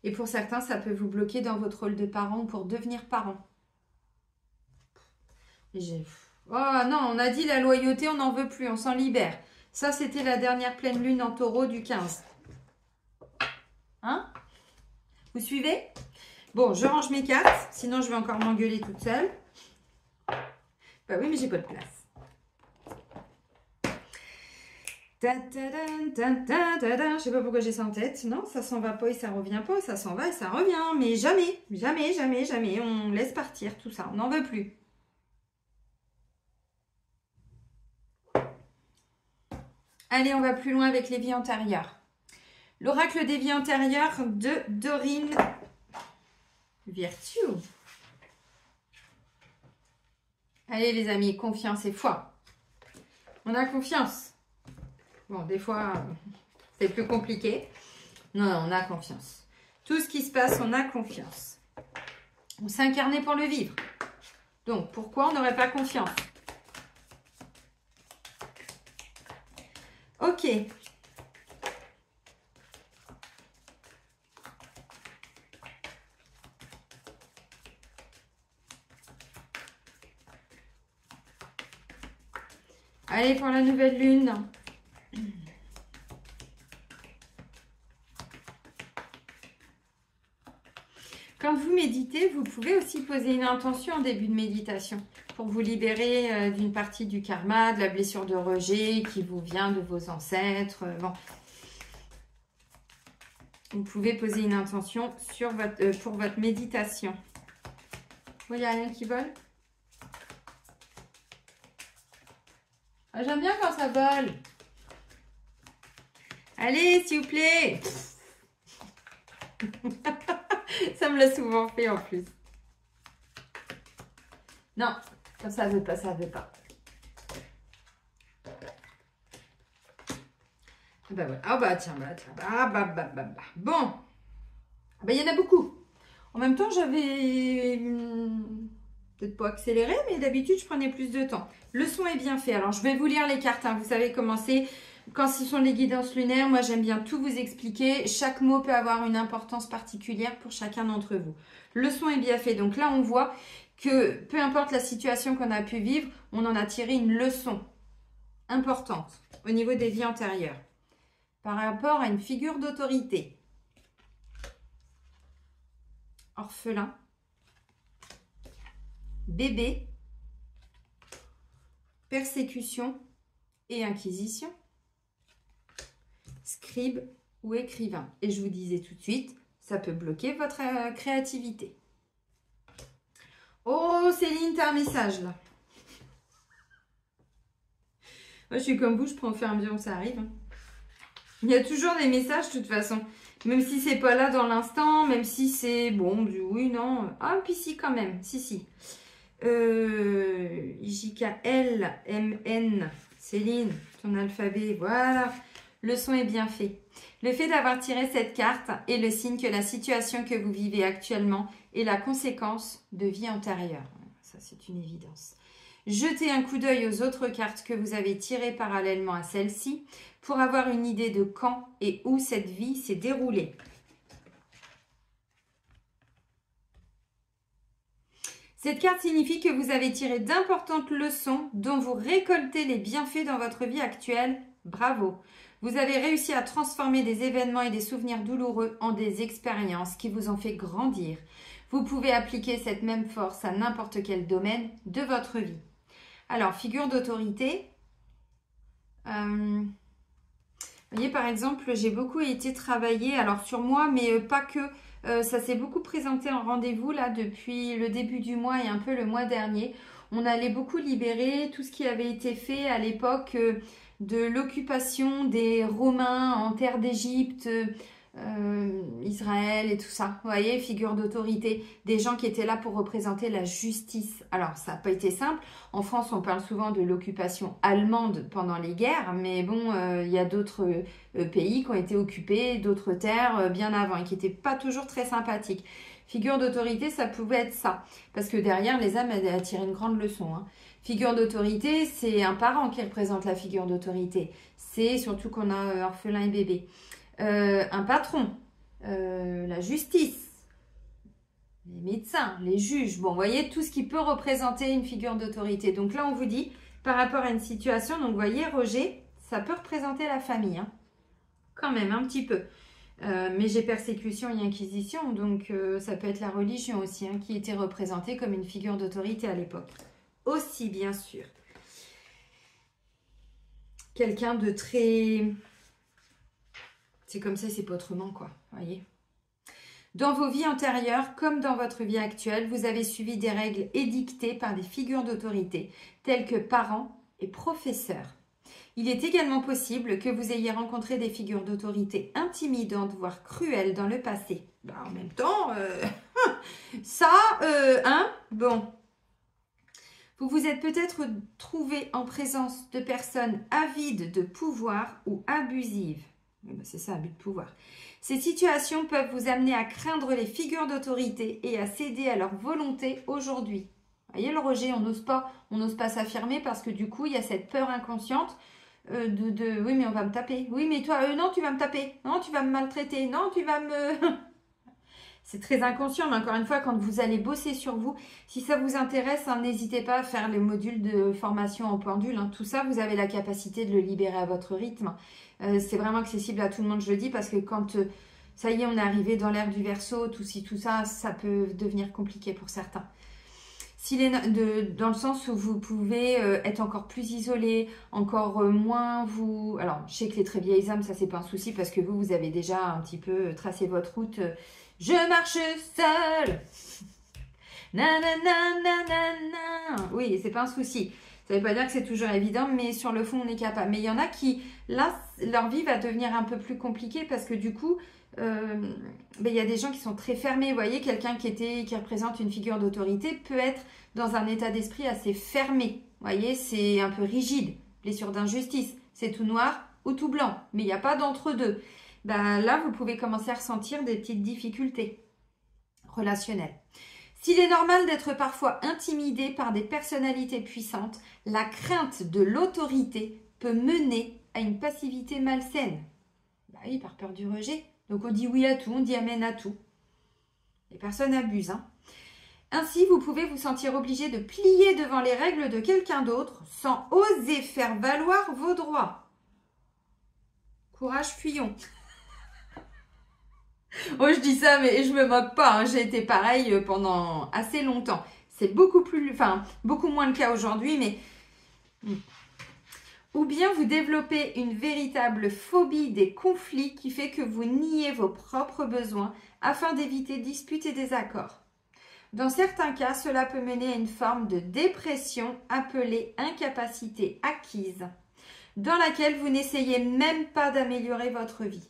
Et pour certains, ça peut vous bloquer dans votre rôle de parent ou pour devenir parent. Oh non, on a dit la loyauté, on n'en veut plus, on s'en libère. Ça, c'était la dernière pleine lune en taureau du 15. Hein? Vous suivez? Bon, je range mes cartes, sinon je vais encore m'engueuler toute seule. Bah oui, mais j'ai pas de place. Je sais pas pourquoi j'ai ça en tête. Non, ça s'en va pas et ça revient pas. Ça s'en va et ça revient. Mais jamais, jamais, jamais, jamais. On laisse partir tout ça. On n'en veut plus. Allez, on va plus loin avec les vies antérieures. L'oracle des vies antérieures de Dorine Virtue. Allez les amis, confiance et foi. On a confiance. Bon, des fois, c'est plus compliqué. Non, on a confiance. Tout ce qui se passe, on a confiance. On s'est incarné pour le vivre. Donc, pourquoi on n'aurait pas confiance? Ok. Allez, pour la nouvelle lune. Quand vous méditez, vous pouvez aussi poser une intention en début de méditation pour vous libérer d'une partie du karma, de la blessure de rejet qui vous vient de vos ancêtres. Bon. Vous pouvez poser une intention sur pour votre méditation. Il n'y a rien qui vole? Ah, j'aime bien quand ça vole. Allez, s'il vous plaît. Ça me l'a souvent fait en plus. Non, quand ça veut pas, ça veut pas. Bah voilà. Ah bah tiens, Bon. Bah il y en a beaucoup. En même temps, j'avais peut-être pas accéléré, mais d'habitude, je prenais plus de temps. Le son est bien fait. Alors, je vais vous lire les cartes. Hein. Vous savez comment c'est. Quand ce sont les guidances lunaires, moi, j'aime bien tout vous expliquer. Chaque mot peut avoir une importance particulière pour chacun d'entre vous. Le son est bien fait. Donc là, on voit que peu importe la situation qu'on a pu vivre, on en a tiré une leçon importante au niveau des vies antérieures par rapport à une figure d'autorité. Orphelin. Bébé, persécution et inquisition, scribe ou écrivain. Et je vous disais tout de suite, ça peut bloquer votre créativité. Oh Céline, t'as un message là. Moi je suis comme vous, je prends au fur et à mesure que ça arrive. Hein. Il y a toujours des messages de toute façon. Même si c'est pas là dans l'instant, même si c'est bon, oui, non. Ah, puis si quand même, si. JKLMN, Céline, ton alphabet, voilà. Le son est bien fait. Le fait d'avoir tiré cette carte est le signe que la situation que vous vivez actuellement est la conséquence de vie antérieure. Ça, c'est une évidence. Jetez un coup d'œil aux autres cartes que vous avez tirées parallèlement à celle-ci pour avoir une idée de quand et où cette vie s'est déroulée. Cette carte signifie que vous avez tiré d'importantes leçons dont vous récoltez les bienfaits dans votre vie actuelle. Bravo! Vous avez réussi à transformer des événements et des souvenirs douloureux en des expériences qui vous ont fait grandir. Vous pouvez appliquer cette même force à n'importe quel domaine de votre vie. Alors, figure d'autorité. Vous voyez, par exemple, j'ai beaucoup été travailler, alors sur moi, mais pas que. Ça s'est beaucoup présenté en rendez-vous là depuis le début du mois et un peu le mois dernier. On allait beaucoup libérer tout ce qui avait été fait à l'époque de l'occupation des Romains en terre d'Égypte, Israël et tout ça. Vous voyez, figure d'autorité, des gens qui étaient là pour représenter la justice. Alors, ça n'a pas été simple. En France, on parle souvent de l'occupation allemande pendant les guerres, mais bon, il y a d'autres pays qui ont été occupés, d'autres terres bien avant et qui n'étaient pas toujours très sympathiques. Figure d'autorité, ça pouvait être ça. Parce que derrière, les âmes avaient tiré une grande leçon. Hein. Figure d'autorité, c'est un parent qui représente la figure d'autorité. C'est surtout qu'on a orphelin et bébé. Un patron, la justice, les médecins, les juges. Bon, vous voyez, tout ce qui peut représenter une figure d'autorité. Donc là, on vous dit, par rapport à une situation, donc vous voyez, Roger, ça peut représenter la famille. Hein. Quand même, un petit peu. Mais j'ai persécution et inquisition, donc ça peut être la religion aussi, hein, qui était représentée comme une figure d'autorité à l'époque. Aussi, bien sûr. Quelqu'un de très... C'est comme ça, c'est pas autrement, quoi. Voyez. Dans vos vies antérieures, comme dans votre vie actuelle, vous avez suivi des règles édictées par des figures d'autorité, telles que parents et professeurs. Il est également possible que vous ayez rencontré des figures d'autorité intimidantes, voire cruelles dans le passé. Bah, en même temps, hein, bon. Vous vous êtes peut-être trouvé en présence de personnes avides de pouvoir ou abusives. C'est ça, abus de pouvoir. Ces situations peuvent vous amener à craindre les figures d'autorité et à céder à leur volonté aujourd'hui. Vous voyez le rejet, on n'ose pas s'affirmer parce que du coup, il y a cette peur inconsciente oui, mais on va me taper. Oui, mais toi, non, tu vas me taper. Non, tu vas me maltraiter. Non, tu vas me... C'est très inconscient, mais encore une fois, quand vous allez bosser sur vous, si ça vous intéresse, hein, n'hésitez pas à faire les modules de formation en pendule. Hein. Tout ça, vous avez la capacité de le libérer à votre rythme. C'est vraiment accessible à tout le monde, je le dis, parce que quand, ça y est, on est arrivé dans l'ère du Verseau, tout ça, ça peut devenir compliqué pour certains. Dans le sens où vous pouvez être encore plus isolé, encore moins vous... Alors, je sais que les très vieilles âmes, ça, c'est pas un souci, parce que vous avez déjà un petit peu tracé votre route... Je marche seule. Nanana. Oui, c'est pas un souci. Ça veut pas dire que c'est toujours évident, mais sur le fond, on est capable. Mais il y en a qui, là, leur vie va devenir un peu plus compliquée parce que du coup, il y a des gens qui sont très fermés. Vous voyez, quelqu'un qui représente une figure d'autorité peut être dans un état d'esprit assez fermé. Vous voyez, c'est un peu rigide. Blessure d'injustice. C'est tout noir ou tout blanc. Mais il n'y a pas d'entre-deux. Ben là, vous pouvez commencer à ressentir des petites difficultés relationnelles. S'il est normal d'être parfois intimidé par des personnalités puissantes, la crainte de l'autorité peut mener à une passivité malsaine. Ben oui, par peur du rejet. Donc on dit oui à tout, on dit amen à tout. Les personnes abusent. Hein. Ainsi, vous pouvez vous sentir obligé de plier devant les règles de quelqu'un d'autre sans oser faire valoir vos droits. Courage, fuyons. Oh, je dis ça, mais je me moque pas. Hein. J'ai été pareil pendant assez longtemps. C'est beaucoup moins le cas aujourd'hui, mais... Ou bien vous développez une véritable phobie des conflits qui fait que vous niez vos propres besoins afin d'éviter disputes et désaccords. Dans certains cas, cela peut mener à une forme de dépression appelée incapacité acquise, dans laquelle vous n'essayez même pas d'améliorer votre vie.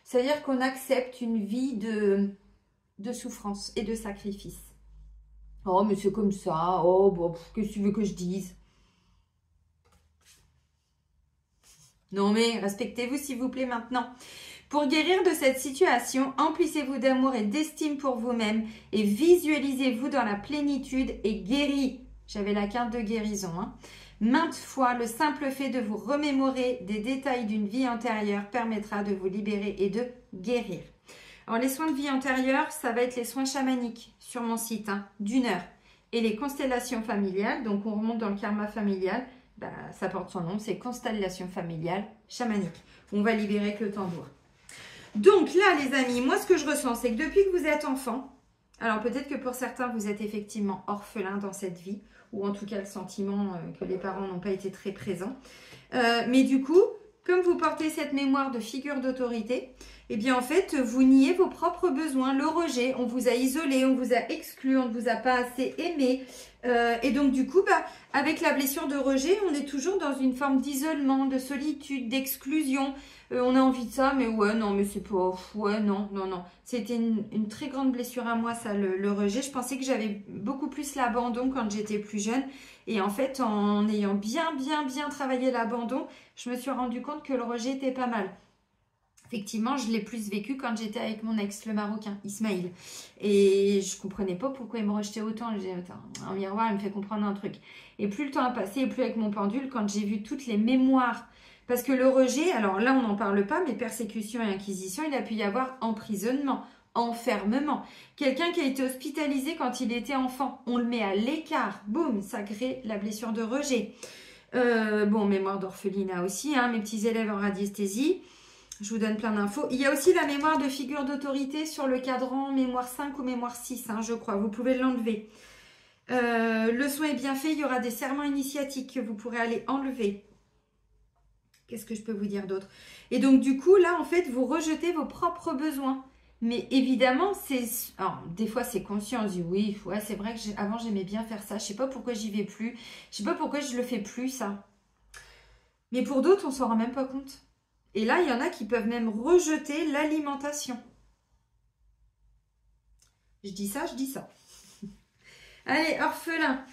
C'est-à-dire qu'on accepte une vie de souffrance et de sacrifice. Oh, mais c'est comme ça. Oh, bon, qu'est-ce que tu veux que je dise? Non, mais respectez-vous, s'il vous plaît, maintenant. Pour guérir de cette situation, emplissez-vous d'amour et d'estime pour vous-même et visualisez-vous dans la plénitude et guéri. J'avais la carte de guérison. Hein. Maintes fois, le simple fait de vous remémorer des détails d'une vie antérieure permettra de vous libérer et de guérir. Alors, les soins de vie antérieure, ça va être les soins chamaniques sur mon site, hein, d'1 heure. Et les constellations familiales, donc on remonte dans le karma familial, bah, ça porte son nom, c'est constellation familiale chamanique. On va libérer avec le tambour. Donc là, les amis, moi, ce que je ressens, c'est que depuis que vous êtes enfant, alors peut-être que pour certains, vous êtes effectivement orphelin dans cette vie, ou en tout cas le sentiment que les parents n'ont pas été très présents. Mais du coup, comme vous portez cette mémoire de figure d'autorité, eh bien en fait, vous niez vos propres besoins, le rejet, on vous a isolé, on vous a exclu, on ne vous a pas assez aimé. Et donc du coup, bah, avec la blessure de rejet, on est toujours dans une forme d'isolement, de solitude, d'exclusion. On a envie de ça, mais ouais, non, mais c'est pas... Ouais, non, non, non. C'était une très grande blessure à moi, ça, le rejet. Je pensais que j'avais beaucoup plus l'abandon quand j'étais plus jeune. Et en fait, en ayant bien travaillé l'abandon, je me suis rendu compte que le rejet était pas mal. Effectivement, je l'ai plus vécu quand j'étais avec mon ex, le Marocain, Ismaïl. Et je comprenais pas pourquoi il me rejetait autant. Je disais, attends, un miroir, il me fait comprendre un truc. Et plus le temps a passé, et plus avec mon pendule, quand j'ai vu toutes les mémoires. Parce que le rejet, alors là, on n'en parle pas, mais persécution et inquisition, il a pu y avoir emprisonnement, enfermement. Quelqu'un qui a été hospitalisé quand il était enfant, on le met à l'écart. Boum, ça crée la blessure de rejet. Bon, mémoire d'orphelinat aussi, hein, mes petits élèves en radiesthésie. Je vous donne plein d'infos. Il y a aussi la mémoire de figure d'autorité sur le cadran mémoire 5 ou mémoire 6, hein, je crois. Vous pouvez l'enlever. Le soin est bien fait. Il y aura des serments initiatiques que vous pourrez aller enlever. Qu'est-ce que je peux vous dire d'autre? Et donc, du coup, là, en fait, vous rejetez vos propres besoins. Mais évidemment, des fois, c'est conscient. On se dit, oui, ouais, c'est vrai que avant, j'aimais bien faire ça. Je ne sais pas pourquoi j'y vais plus. Je ne sais pas pourquoi je ne le fais plus, ça. Mais pour d'autres, on ne s'en rend même pas compte. Et là, il y en a qui peuvent même rejeter l'alimentation. Je dis ça, je dis ça. Allez, orphelin.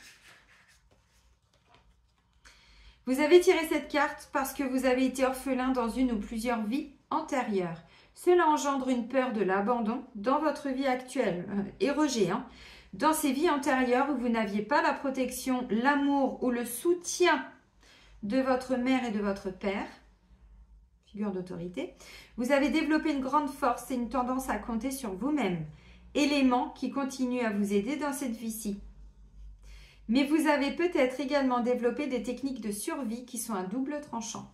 Vous avez tiré cette carte parce que vous avez été orphelin dans une ou plusieurs vies antérieures. Cela engendre une peur de l'abandon dans votre vie actuelle. Et rejet, hein. Dans ces vies antérieures où vous n'aviez pas la protection, l'amour ou le soutien de votre mère et de votre père, figure d'autorité, vous avez développé une grande force et une tendance à compter sur vous-même, élément qui continue à vous aider dans cette vie-ci. Mais vous avez peut-être également développé des techniques de survie qui sont à double tranchant.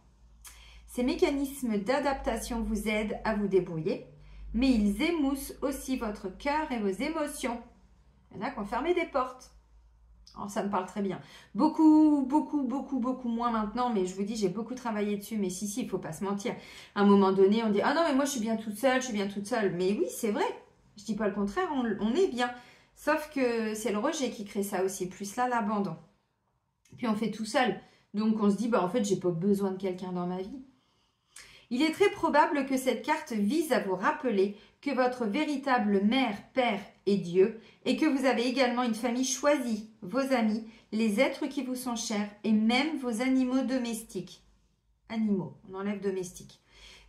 Ces mécanismes d'adaptation vous aident à vous débrouiller, mais ils émoussent aussi votre cœur et vos émotions. Il y en a qui ont fermé des portes. Oh, ça me parle très bien. Beaucoup moins maintenant, mais je vous dis, j'ai beaucoup travaillé dessus. Mais si, il ne faut pas se mentir. À un moment donné, on dit, ah non, mais moi, je suis bien toute seule, je suis bien toute seule. Mais oui, c'est vrai. Je ne dis pas le contraire, on est bien. Sauf que c'est le rejet qui crée ça aussi, plus là, l'abandon. Puis on fait tout seul. Donc, on se dit, bah en fait, j'ai pas besoin de quelqu'un dans ma vie. Il est très probable que cette carte vise à vous rappeler que votre véritable mère, père est Dieu et que vous avez également une famille choisie, vos amis, les êtres qui vous sont chers et même vos animaux domestiques. Animaux, on enlève domestique.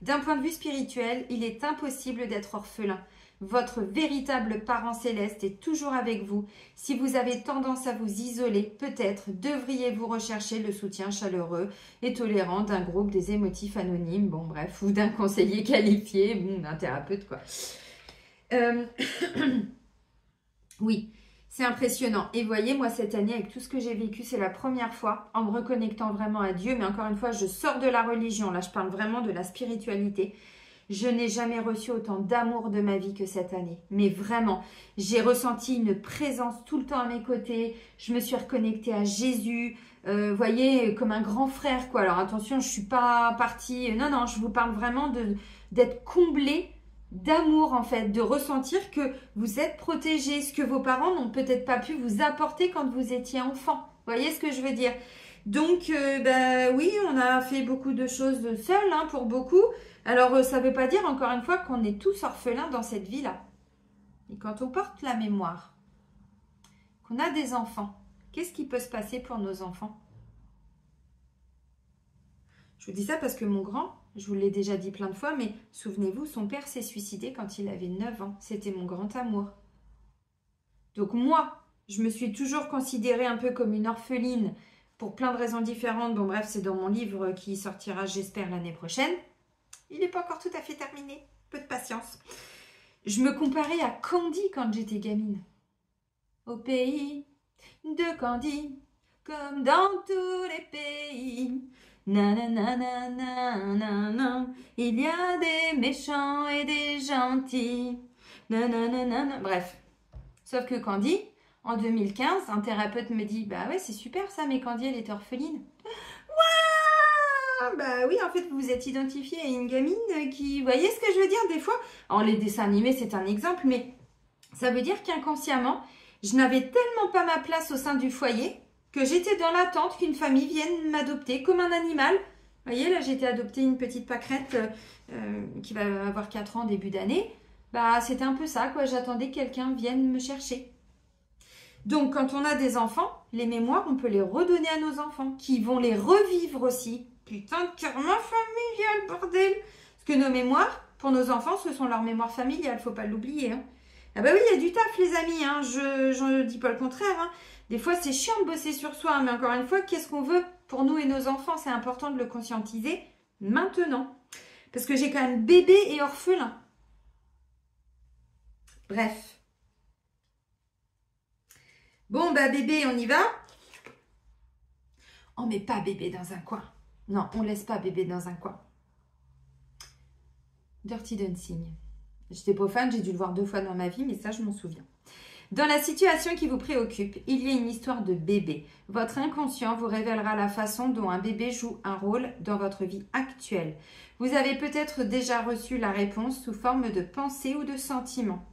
D'un point de vue spirituel, il est impossible d'être orphelin. Votre véritable parent céleste est toujours avec vous. Si vous avez tendance à vous isoler, peut-être devriez-vous rechercher le soutien chaleureux et tolérant d'un groupe des émotifs anonymes, bon bref, ou d'un conseiller qualifié, d'un thérapeute quoi. Oui, c'est impressionnant. Et voyez, moi cette année, avec tout ce que j'ai vécu, c'est la première fois, en me reconnectant vraiment à Dieu, mais encore une fois, je sors de la religion, là je parle vraiment de la spiritualité. Je n'ai jamais reçu autant d'amour de ma vie que cette année. Mais vraiment, j'ai ressenti une présence tout le temps à mes côtés. Je me suis reconnectée à Jésus. Voyez, comme un grand frère, quoi. Alors attention, je ne suis pas partie... Non, non, je vous parle vraiment d'être comblée d'amour, en fait. De ressentir que vous êtes protégé. Ce que vos parents n'ont peut-être pas pu vous apporter quand vous étiez enfant. Vous voyez ce que je veux dire? Donc, oui, on a fait beaucoup de choses seuls, hein, pour beaucoup. Alors, ça ne veut pas dire, encore une fois, qu'on est tous orphelins dans cette vie-là. Et quand on porte la mémoire, qu'on a des enfants, qu'est-ce qui peut se passer pour nos enfants? Je vous dis ça parce que mon grand, je vous l'ai déjà dit plein de fois, mais souvenez-vous, son père s'est suicidé quand il avait 9 ans. C'était mon grand amour. Donc moi, Je me suis toujours considérée un peu comme une orpheline pour plein de raisons différentes. Bon bref, c'est dans mon livre qui sortira, j'espère, l'année prochaine. Il n'est pas encore tout à fait terminé. Peu de patience. Je me comparais à Candy quand j'étais gamine. Au pays de Candy, comme dans tous les pays. Nananana, il y a des méchants et des gentils. Nananana. Bref. Sauf que Candy, en 2015, un thérapeute me dit « Bah ouais, c'est super ça, mais Candy, elle est orpheline. » Waouh! Bah oui, en fait, vous vous êtes identifié à une gamine qui... Vous voyez ce que je veux dire des fois? Alors, les dessins animés, c'est un exemple, mais ça veut dire qu'inconsciemment, je n'avais tellement pas ma place au sein du foyer que j'étais dans l'attente qu'une famille vienne m'adopter comme un animal. Vous voyez, là, j'ai été adoptée une petite pâquerette qui va avoir 4 ans début d'année. Bah, c'était un peu ça, quoi. J'attendais que quelqu'un vienne me chercher. Donc, quand on a des enfants, les mémoires, on peut les redonner à nos enfants, qui vont les revivre aussi. Putain de karma familial, bordel! Parce que nos mémoires, pour nos enfants, ce sont leurs mémoires familiales, faut pas l'oublier. Hein. Ah bah oui, il y a du taf, les amis, hein. Je ne dis pas le contraire. Hein. Des fois, c'est chiant de bosser sur soi, hein. Mais encore une fois, qu'est-ce qu'on veut pour nous et nos enfants? C'est important de le conscientiser maintenant. Parce que j'ai quand même bébé et orphelin. Bref. Bon, bah bébé, on y va? On met pas bébé dans un coin. Non, on laisse pas bébé dans un coin. Dirty Dancing. J'étais pas fan, j'ai dû le voir 2 fois dans ma vie, mais ça, je m'en souviens. Dans la situation qui vous préoccupe, il y a une histoire de bébé. Votre inconscient vous révélera la façon dont un bébé joue un rôle dans votre vie actuelle. Vous avez peut-être déjà reçu la réponse sous forme de pensée ou de sentiment.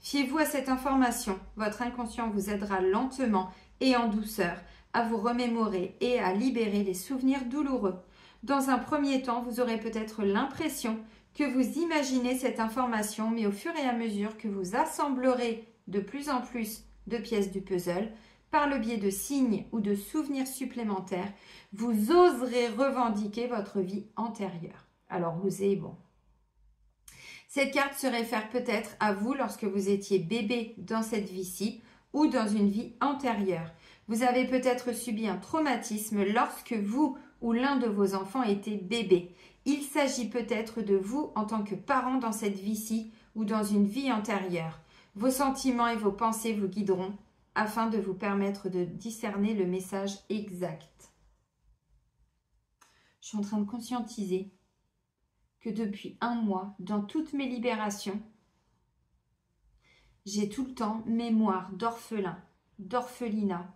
Fiez-vous à cette information. Votre inconscient vous aidera lentement et en douceur à vous remémorer et à libérer les souvenirs douloureux. Dans un premier temps, vous aurez peut-être l'impression que vous imaginez cette information, mais au fur et à mesure que vous assemblerez de plus en plus de pièces du puzzle, par le biais de signes ou de souvenirs supplémentaires, vous oserez revendiquer votre vie antérieure. Alors, osez, bon. Cette carte se réfère peut-être à vous lorsque vous étiez bébé dans cette vie-ci ou dans une vie antérieure. Vous avez peut-être subi un traumatisme lorsque vous ou l'un de vos enfants était bébé. Il s'agit peut-être de vous en tant que parent dans cette vie-ci ou dans une vie antérieure. Vos sentiments et vos pensées vous guideront afin de vous permettre de discerner le message exact. Je suis en train de conscientiser que depuis 1 mois, dans toutes mes libérations, j'ai tout le temps mémoire d'orphelin, d'orphelinat,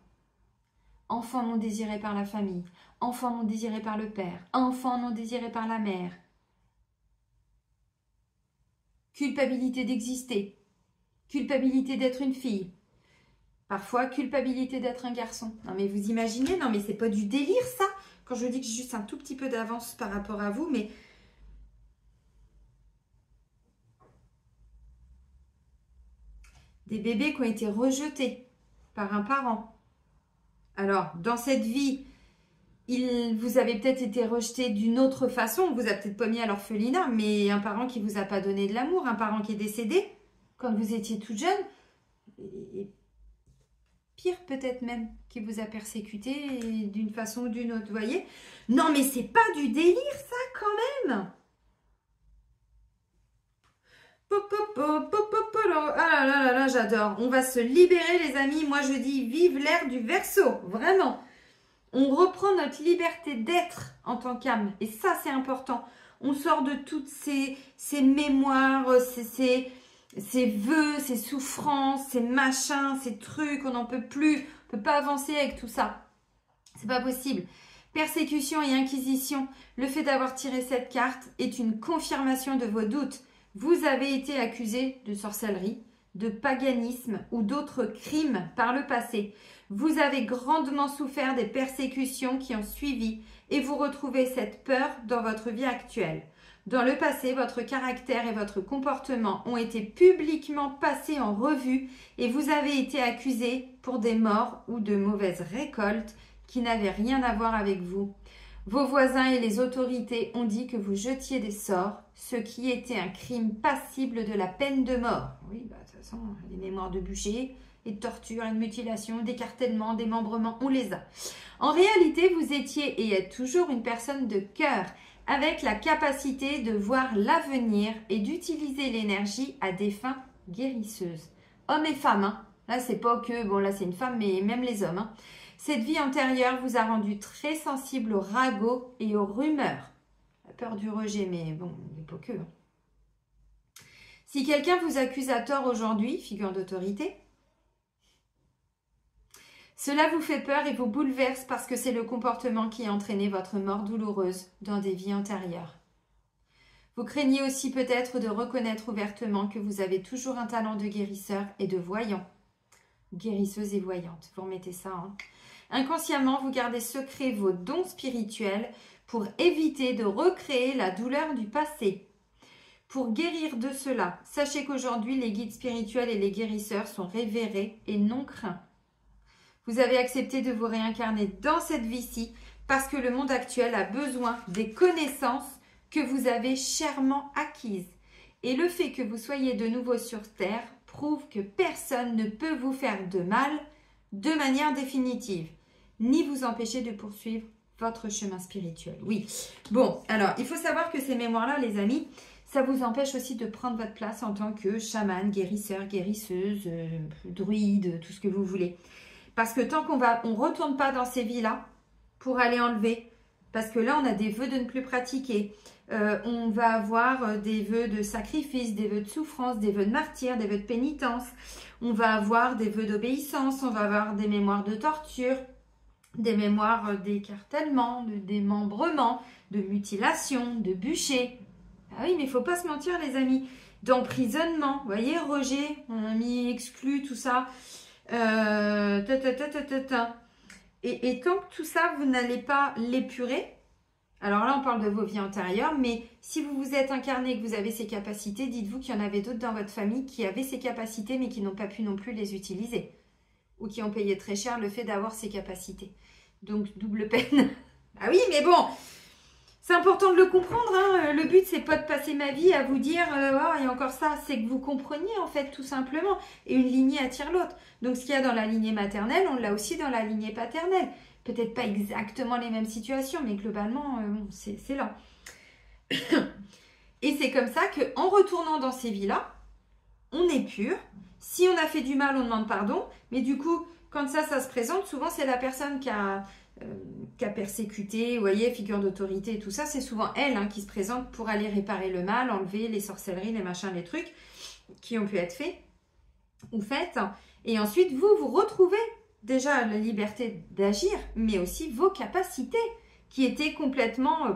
enfant non désiré par la famille, enfant non désiré par le père, enfant non désiré par la mère, culpabilité d'exister, culpabilité d'être une fille, parfois culpabilité d'être un garçon. Non mais vous imaginez, non mais c'est pas du délire ça, quand je dis que j'ai juste un tout petit peu d'avance par rapport à vous, mais des bébés qui ont été rejetés par un parent. Alors, dans cette vie, vous avez peut-être été rejeté d'une autre façon, on vous a peut-être pas mis à l'orphelinat, mais un parent qui vous a pas donné de l'amour, un parent qui est décédé quand vous étiez toute jeune, et pire peut-être même, qui vous a persécuté d'une façon ou d'une autre, vous voyez? Non, mais c'est pas du délire ça quand même! Ah là là là, j'adore. On va se libérer les amis. Moi je dis vive l'ère du Verseau. Vraiment. On reprend notre liberté d'être en tant qu'âme. Et ça c'est important. On sort de toutes ces mémoires, ces vœux, ces souffrances, ces machins, ces trucs. On n'en peut plus. On ne peut pas avancer avec tout ça. C'est pas possible. Persécution et inquisition. Le fait d'avoir tiré cette carte est une confirmation de vos doutes. Vous avez été accusé de sorcellerie, de paganisme ou d'autres crimes par le passé. Vous avez grandement souffert des persécutions qui ont suivi et vous retrouvez cette peur dans votre vie actuelle. Dans le passé, votre caractère et votre comportement ont été publiquement passés en revue et vous avez été accusé pour des morts ou de mauvaises récoltes qui n'avaient rien à voir avec vous. Vos voisins et les autorités ont dit que vous jetiez des sorts, ce qui était un crime passible de la peine de mort. Oui, bah, de toute façon, les mémoires de bûcher, et de torture, et de mutilation, d'écartèlement, démembrement, on les a. En réalité, vous étiez et êtes toujours une personne de cœur, avec la capacité de voir l'avenir et d'utiliser l'énergie à des fins guérisseuses. Hommes et femmes, hein. Là, c'est pas que, bon là c'est une femme, mais même les hommes. Hein. Cette vie antérieure vous a rendu très sensible aux ragots et aux rumeurs. La peur du rejet, mais bon, il n'est pas que. Hein. Si quelqu'un vous accuse à tort aujourd'hui, figure d'autorité, cela vous fait peur et vous bouleverse parce que c'est le comportement qui a entraîné votre mort douloureuse dans des vies antérieures. Vous craignez aussi peut-être de reconnaître ouvertement que vous avez toujours un talent de guérisseur et de voyant. Guérisseuse et voyante, vous remettez ça. Hein. Inconsciemment, vous gardez secret vos dons spirituels pour éviter de recréer la douleur du passé. Pour guérir de cela, sachez qu'aujourd'hui, les guides spirituels et les guérisseurs sont révérés et non craints. Vous avez accepté de vous réincarner dans cette vie-ci parce que le monde actuel a besoin des connaissances que vous avez chèrement acquises. Et le fait que vous soyez de nouveau sur Terre prouve que personne ne peut vous faire de mal de manière définitive, ni vous empêcher de poursuivre votre chemin spirituel. Oui, bon, alors, il faut savoir que ces mémoires-là, les amis, ça vous empêche aussi de prendre votre place en tant que chaman, guérisseur, guérisseuse, druide, tout ce que vous voulez. Parce que tant qu'on ne retourne pas dans ces vies-là pour aller enlever, parce que là, on a des vœux de ne plus pratiquer. On va avoir des vœux de sacrifice, des vœux de souffrance, des vœux de martyr, des vœux de pénitence. On va avoir des vœux d'obéissance, on va avoir des mémoires de torture, des mémoires d'écartèlement, de démembrement, de mutilation, de bûcher. Ah oui, mais il ne faut pas se mentir, les amis. D'emprisonnement, vous voyez, rejet, on a mis exclu, tout ça. Et tant que tout ça, vous n'allez pas l'épurer, alors là, on parle de vos vies antérieures, mais si vous vous êtes incarné et que vous avez ces capacités, dites-vous qu'il y en avait d'autres dans votre famille qui avaient ces capacités, mais qui n'ont pas pu non plus les utiliser. Ou qui ont payé très cher le fait d'avoir ces capacités. Donc, double peine. Ah oui, mais bon, c'est important de le comprendre. Hein. Le but, c'est pas de passer ma vie à vous dire oh, et encore ça, c'est que vous compreniez en fait tout simplement. Et une lignée attire l'autre. Donc, ce qu'il y a dans la lignée maternelle, on l'a aussi dans la lignée paternelle. Peut-être pas exactement les mêmes situations, mais globalement, c'est là. Et c'est comme ça qu'en retournant dans ces vies-là, on est pur. Si on a fait du mal, on demande pardon. Mais du coup, quand ça se présente, souvent c'est la personne qui a persécuté, vous voyez, figure d'autorité et tout ça. C'est souvent elle qui se présente pour aller réparer le mal, enlever les sorcelleries, les machins, les trucs qui ont pu être faits ou faites. Et ensuite, vous retrouvez déjà la liberté d'agir, mais aussi vos capacités qui étaient complètement...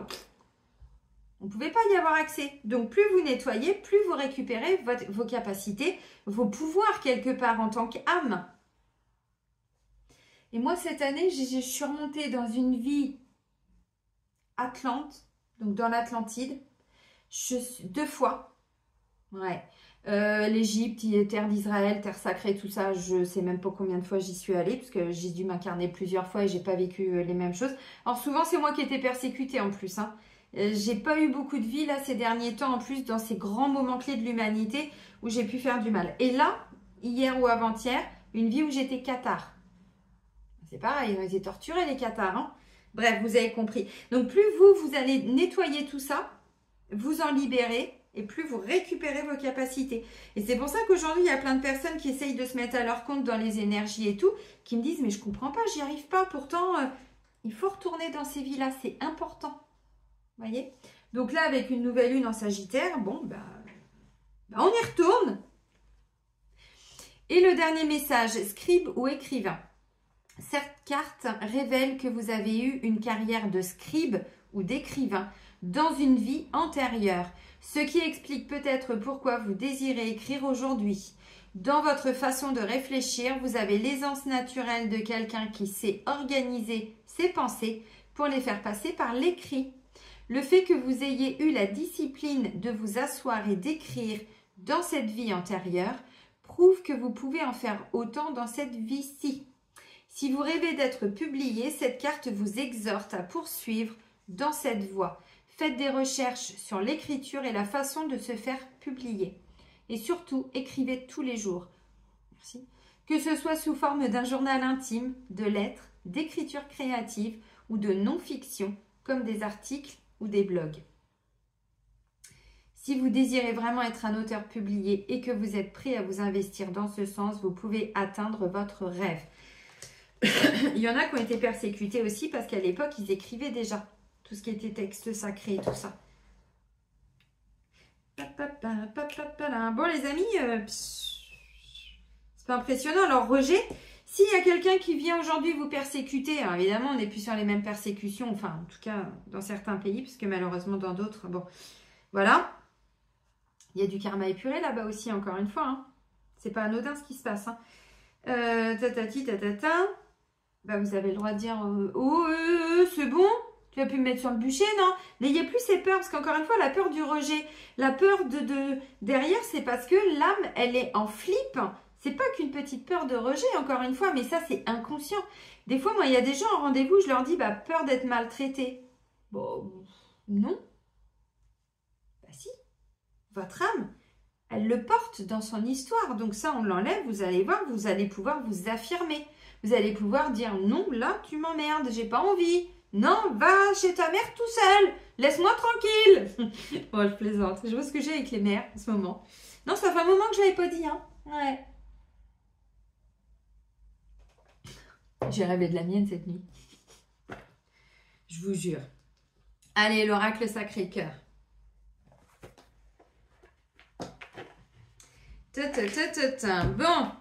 on ne pouvait pas y avoir accès. Donc, plus vous nettoyez, plus vous récupérez vos capacités, vos pouvoirs quelque part en tant qu'âme. Et moi, cette année, je suis remontée dans une vie Atlante, donc dans l'Atlantide, 2 fois. Ouais. L'Égypte, terre d'Israël, terre sacrée, tout ça, je ne sais même pas combien de fois j'y suis allée, parce que j'ai dû m'incarner plusieurs fois et j'ai pas vécu les mêmes choses. Alors souvent, c'est moi qui étais persécutée en plus. J'ai pas eu beaucoup de vie là ces derniers temps, en plus dans ces grands moments clés de l'humanité où j'ai pu faire du mal. Et là, hier ou avant-hier, une vie où j'étais cathare. C'est pareil, ils ont été torturés les cathares. Bref, vous avez compris. Donc plus vous allez nettoyer tout ça, vous en libérez, et plus vous récupérez vos capacités. Et c'est pour ça qu'aujourd'hui, il y a plein de personnes qui essayent de se mettre à leur compte dans les énergies et tout, qui me disent, mais je comprends pas, j'y arrive pas. Pourtant, il faut retourner dans ces vies-là, c'est important. Vous voyez? Donc là, avec une nouvelle lune en Sagittaire, bon, on y retourne. Et le dernier message, scribe ou écrivain. Cette carte révèle que vous avez eu une carrière de scribe ou d'écrivain dans une vie antérieure, ce qui explique peut-être pourquoi vous désirez écrire aujourd'hui. Dans votre façon de réfléchir, vous avez l'aisance naturelle de quelqu'un qui sait organiser ses pensées pour les faire passer par l'écrit. Le fait que vous ayez eu la discipline de vous asseoir et d'écrire dans cette vie antérieure prouve que vous pouvez en faire autant dans cette vie-ci. Si vous rêvez d'être publié, cette carte vous exhorte à poursuivre dans cette voie. Faites des recherches sur l'écriture et la façon de se faire publier. Et surtout, écrivez tous les jours. Merci. que ce soit sous forme d'un journal intime, de lettres, d'écriture créative ou de non-fiction, comme des articles ou des blogs. Si vous désirez vraiment être un auteur publié et que vous êtes prêt à vous investir dans ce sens, vous pouvez atteindre votre rêve. Il y en a qui ont été persécutés aussi parce qu'à l'époque, ils écrivaient déjà tout ce qui était texte sacré et tout ça. Bon les amis, c'est pas impressionnant. Alors Roger, s'il y a quelqu'un qui vient aujourd'hui vous persécuter, alors évidemment on n'est plus sur les mêmes persécutions, enfin en tout cas dans certains pays, parce que malheureusement dans d'autres, bon, voilà. Il y a du karma épuré là-bas aussi, encore une fois. Hein. C'est pas anodin ce qui se passe. Hein. Tatati, tatata. Bah, vous avez le droit de dire c'est bon, tu vas plus me mettre sur le bûcher, non? N'ayez plus ces peurs, parce qu'encore une fois, la peur du rejet, la peur derrière, c'est parce que l'âme, elle est en flip. C'est pas qu'une petite peur de rejet, encore une fois, mais ça, c'est inconscient. Des fois, moi, il y a des gens en rendez-vous, je leur dis, bah, peur d'être maltraité. Bon, non. Bah si, votre âme, elle le porte dans son histoire. Donc ça, on l'enlève, vous allez voir, vous allez pouvoir vous affirmer. Vous allez pouvoir dire non, là, tu m'emmerdes, j'ai pas envie. Non, va chez ta mère tout seul. Laisse-moi tranquille. Bon, je plaisante. Je vois ce que j'ai avec les mères en ce moment. Non, ça fait un moment que je l'avais pas dit. Hein. Ouais. J'ai rêvé de la mienne cette nuit. Je vous jure. Allez, l'oracle Sacré-Cœur. Bon.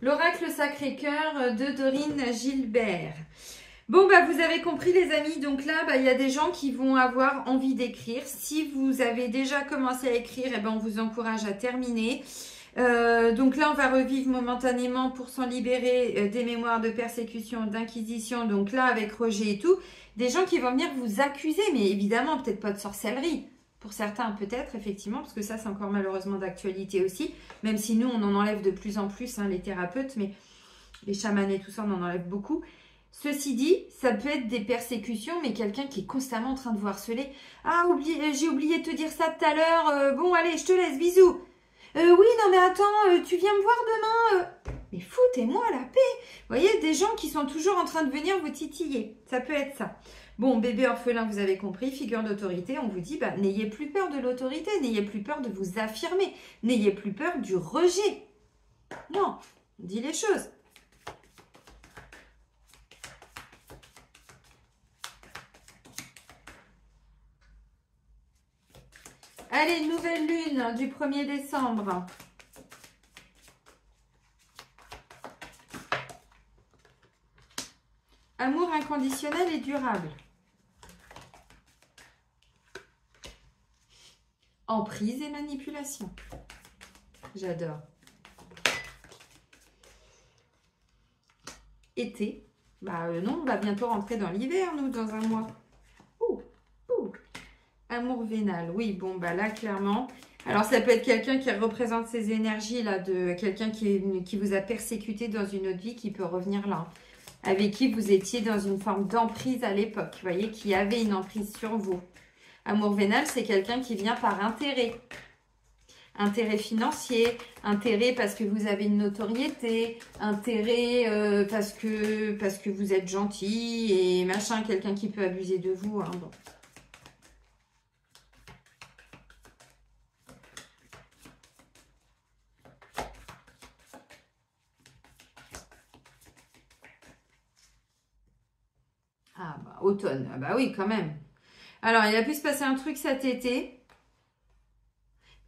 L'oracle Sacré-Cœur de Dorine Gilbert. Bon, bah, vous avez compris les amis. Donc là, bah, il y a des gens qui vont avoir envie d'écrire. Si vous avez déjà commencé à écrire, eh ben, on vous encourage à terminer. Donc là, on va revivre momentanément pour s'en libérer des mémoires de persécution, d'inquisition. Donc là, avec Roger et tout, des gens qui vont venir vous accuser. Mais évidemment, peut-être pas de sorcellerie. Pour certains, peut-être, effectivement, parce que ça, c'est encore malheureusement d'actualité aussi. Même si nous, on en enlève de plus en plus, hein, les thérapeutes, mais les chamans et tout ça, on en enlève beaucoup. Ceci dit, ça peut être des persécutions, mais quelqu'un qui est constamment en train de vous harceler. Ah, j'ai oublié de te dire ça tout à l'heure. Bon, allez, je te laisse, bisous. Oui, non, mais attends, tu viens me voir demain. Mais foutez-moi la paix. Vous voyez, des gens qui sont toujours en train de venir vous titiller. Ça peut être ça. Bon, bébé orphelin, vous avez compris, figure d'autorité, on vous dit, bah, n'ayez plus peur de l'autorité, n'ayez plus peur de vous affirmer, n'ayez plus peur du rejet. Non, on dit les choses. Allez, nouvelle lune du 1er décembre. Amour inconditionnel et durable. Emprise et manipulation. J'adore. Été. Bah non, on va bientôt rentrer dans l'hiver, nous, dans un mois. Amour vénal. Oui, bon, bah là, clairement. Alors, ça peut être quelqu'un qui représente ces énergies, là, de quelqu'un qui vous a persécuté dans une autre vie, qui peut revenir là. Avec qui vous étiez dans une forme d'emprise à l'époque. Vous voyez, qui avait une emprise sur vous. Amour vénal, c'est quelqu'un qui vient par intérêt. Intérêt financier, intérêt parce que vous avez une notoriété, intérêt parce que vous êtes gentil et machin, quelqu'un qui peut abuser de vous. Hein, bon. Ah bah, automne, ah bah oui, quand même. Alors, il a pu se passer un truc cet été.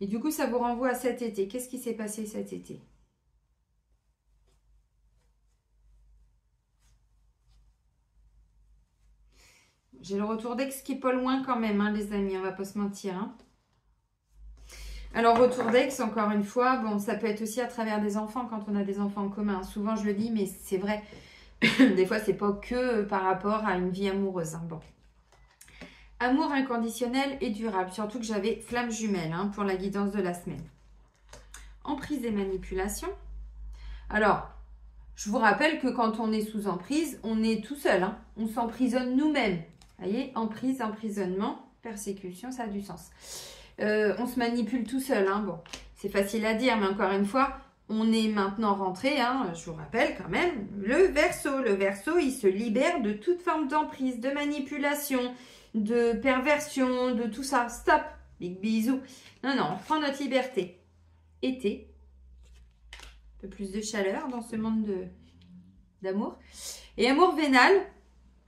Et du coup, ça vous renvoie à cet été. Qu'est-ce qui s'est passé cet été? J'ai le retour d'ex qui est pas loin quand même, hein, les amis. On va pas se mentir. Hein. Alors, retour d'ex, encore une fois, bon, ça peut être aussi à travers des enfants quand on a des enfants en commun. Souvent, je le dis, mais c'est vrai. Des fois, c'est pas que par rapport à une vie amoureuse. Hein. Bon. Amour inconditionnel et durable. Surtout que j'avais flamme jumelle hein, pour la guidance de la semaine. Emprise et manipulation. Alors, je vous rappelle que quand on est sous emprise, on est tout seul. Hein. On s'emprisonne nous-mêmes. Vous voyez, emprise, emprisonnement, persécution, ça a du sens. On se manipule tout seul. Hein. Bon, c'est facile à dire, mais encore une fois, on est maintenant rentré, hein, je vous rappelle quand même, le Verseau. Le Verseau, il se libère de toute forme d'emprise, de manipulation, de perversion, de tout ça. Stop, big bisous. Non, non, on prend notre liberté. Été, un peu plus de chaleur dans ce monde d'amour. Et amour vénal,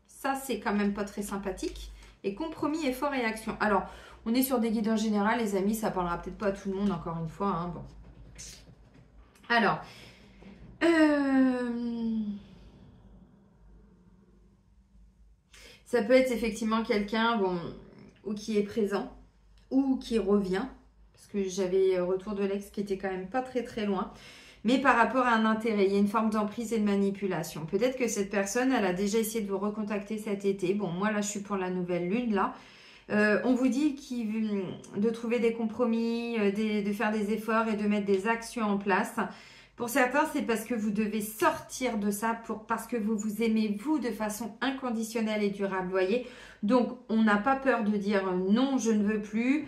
ça c'est quand même pas très sympathique. Et compromis, effort et action. Alors, on est sur des guides en général, les amis, ça parlera peut-être pas à tout le monde, encore une fois. Hein, bon. Alors, ça peut être effectivement quelqu'un, bon, ou qui est présent, ou qui revient, parce que j'avais retour de l'ex qui était quand même pas très très loin, mais par rapport à un intérêt, il y a une forme d'emprise et de manipulation. Peut-être que cette personne, elle a déjà essayé de vous recontacter cet été. Bon, moi là, je suis pour la nouvelle lune, là. On vous dit de trouver des compromis, de faire des efforts et de mettre des actions en place. Pour certains, c'est parce que vous devez sortir de ça, parce que vous vous aimez, vous, de façon inconditionnelle et durable, voyez. Donc, on n'a pas peur de dire non, je ne veux plus.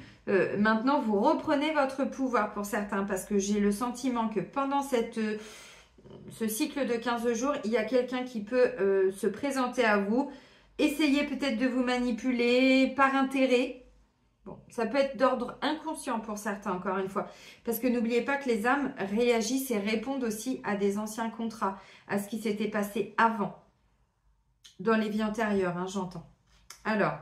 Maintenant, vous reprenez votre pouvoir pour certains, parce que j'ai le sentiment que pendant ce cycle de 15 jours, il y a quelqu'un qui peut se présenter à vous. Essayez peut-être de vous manipuler par intérêt. Bon, ça peut être d'ordre inconscient pour certains, encore une fois. Parce que n'oubliez pas que les âmes réagissent et répondent aussi à des anciens contrats, à ce qui s'était passé avant, dans les vies antérieures, hein, j'entends. Alors,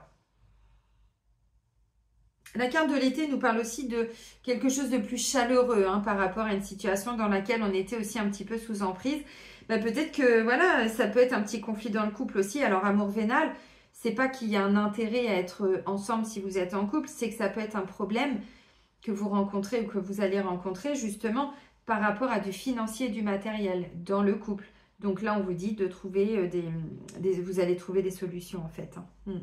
la carte de l'été nous parle aussi de quelque chose de plus chaleureux, hein, par rapport à une situation dans laquelle on était aussi un petit peu sous emprise. Bah, peut-être que voilà, ça peut être un petit conflit dans le couple aussi. Alors, amour vénal, c'est pas qu'il y a un intérêt à être ensemble si vous êtes en couple, c'est que ça peut être un problème que vous rencontrez ou que vous allez rencontrer justement par rapport à du financier et du matériel dans le couple. Donc là, on vous dit de trouver vous allez trouver des solutions en fait. Hein.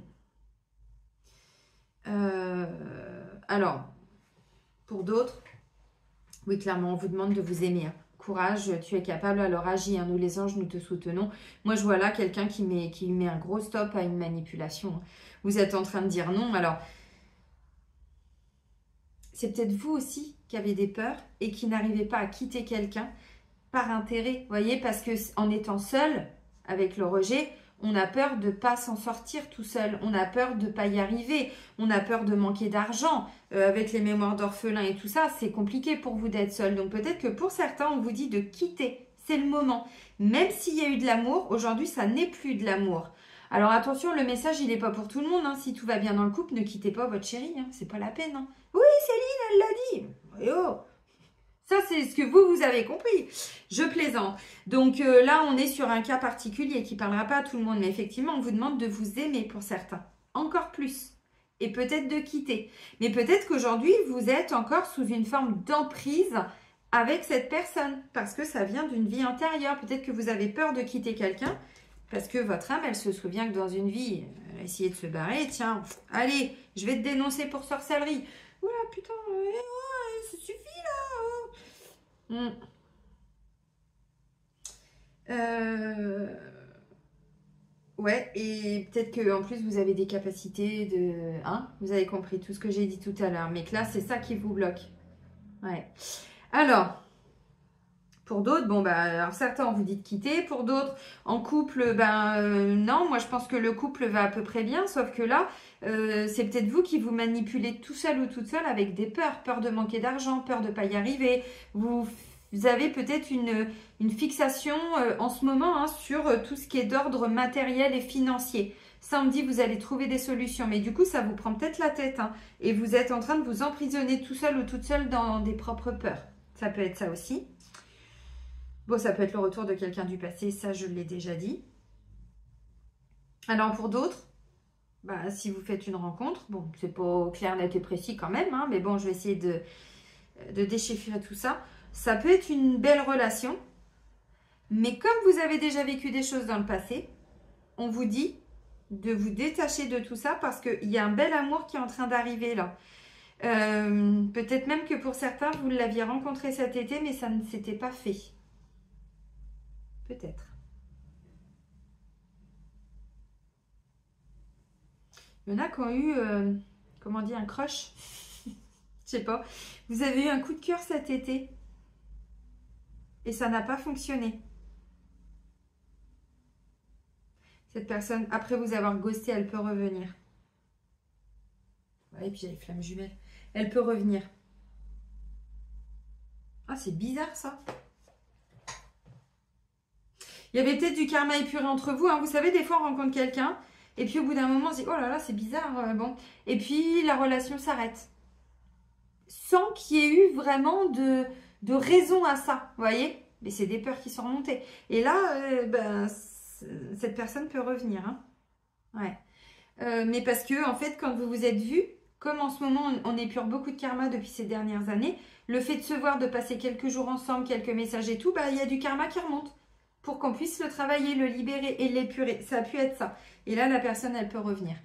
Alors, pour d'autres, oui, clairement, on vous demande de vous aimer. Hein. Courage, tu es capable, alors agis. Hein. Nous, les anges, nous te soutenons. Moi, je vois là quelqu'un qui met un gros stop à une manipulation. Vous êtes en train de dire non. Alors, c'est peut-être vous aussi qui avez des peurs et qui n'arrivez pas à quitter quelqu'un par intérêt. Vous voyez, parce qu'en étant seul avec le rejet, on a peur de ne pas s'en sortir tout seul. On a peur de ne pas y arriver. On a peur de manquer d'argent. Avec les mémoires d'orphelins et tout ça, c'est compliqué pour vous d'être seul. Donc peut-être que pour certains, on vous dit de quitter. C'est le moment. Même s'il y a eu de l'amour, aujourd'hui, ça n'est plus de l'amour. Alors attention, le message, il n'est pas pour tout le monde. Hein. Si tout va bien dans le couple, ne quittez pas votre chérie. Hein. C'est pas la peine. Hein. Oui, Céline, elle l'a dit. Et oh. Ça, c'est ce que vous avez compris. Je plaisante. Donc là, on est sur un cas particulier qui ne parlera pas à tout le monde. Mais effectivement, on vous demande de vous aimer pour certains. Encore plus. Et peut-être de quitter. Mais peut-être qu'aujourd'hui, vous êtes encore sous une forme d'emprise avec cette personne. Parce que ça vient d'une vie antérieure. Peut-être que vous avez peur de quitter quelqu'un. Parce que votre âme, elle se souvient que dans une vie, elle a essayé de se barrer. Tiens, allez, je vais te dénoncer pour sorcellerie. Oula, putain, ça suffit là. Ouais, et peut-être qu'en plus, vous avez des capacités de... Hein, vous avez compris tout ce que j'ai dit tout à l'heure. Mais que là, c'est ça qui vous bloque. Ouais. Alors... Pour d'autres, bon, bah, alors certains, on vous dit de quitter. Pour d'autres, en couple, non. Moi, je pense que le couple va à peu près bien. Sauf que là, c'est peut-être vous qui vous manipulez tout seul ou toute seule avec des peurs. Peur de manquer d'argent, peur de ne pas y arriver. Vous avez peut-être une fixation en ce moment hein, sur tout ce qui est d'ordre matériel et financier. Ça, on me dit, vous allez trouver des solutions. Mais du coup, ça vous prend peut-être la tête. Hein, et vous êtes en train de vous emprisonner tout seul ou toute seule dans des propres peurs. Ça peut être ça aussi. Bon, ça peut être le retour de quelqu'un du passé, ça je l'ai déjà dit. Alors pour d'autres, bah, si vous faites une rencontre, bon, c'est pas clair, net et précis quand même, hein, mais bon, je vais essayer de déchiffrer tout ça. Ça peut être une belle relation, mais comme vous avez déjà vécu des choses dans le passé, on vous dit de vous détacher de tout ça parce qu'il y a un bel amour qui est en train d'arriver là. Peut-être même que pour certains, vous l'aviez rencontré cet été, mais ça ne s'était pas fait. Peut-être. Il y en a qui ont eu, comment dire, un crush. Je sais pas. Vous avez eu un coup de cœur cet été. et ça n'a pas fonctionné. Cette personne, après vous avoir ghosté, elle peut revenir. Ouais, et puis il y a les flammes jumelles. Elle peut revenir. Ah, c'est bizarre ça. Il y avait peut-être du karma épuré entre vous. Hein. Vous savez, des fois, on rencontre quelqu'un. Et puis, au bout d'un moment, on se dit, oh là là, c'est bizarre. Bon. Et puis, la relation s'arrête. Sans qu'il y ait eu vraiment de raison à ça. Vous voyez? Mais c'est des peurs qui sont remontées. Et là, cette personne peut revenir. Hein. Ouais. Mais parce que, en fait, quand vous vous êtes vus, comme en ce moment, on épure beaucoup de karma depuis ces dernières années, le fait de se voir, de passer quelques jours ensemble, quelques messages et tout, il y a du karma qui remonte. Pour qu'on puisse le travailler, le libérer et l'épurer. Ça a pu être ça. Et là, la personne, elle peut revenir.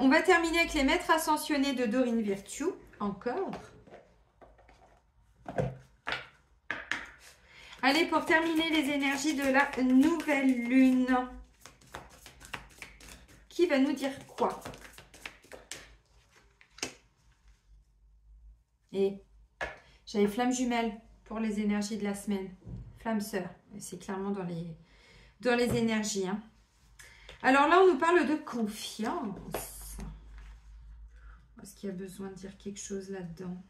On va terminer avec les maîtres ascensionnés de Dorine Virtue. Encore. Allez, pour terminer les énergies de la nouvelle lune. Qui va nous dire quoi? Et j'avais flamme jumelle pour les énergies de la semaine. Flamme sœur. C'est clairement dans les énergies. Hein. Alors là, on nous parle de confiance. Est-ce qu'il y a besoin de dire quelque chose là-dedans?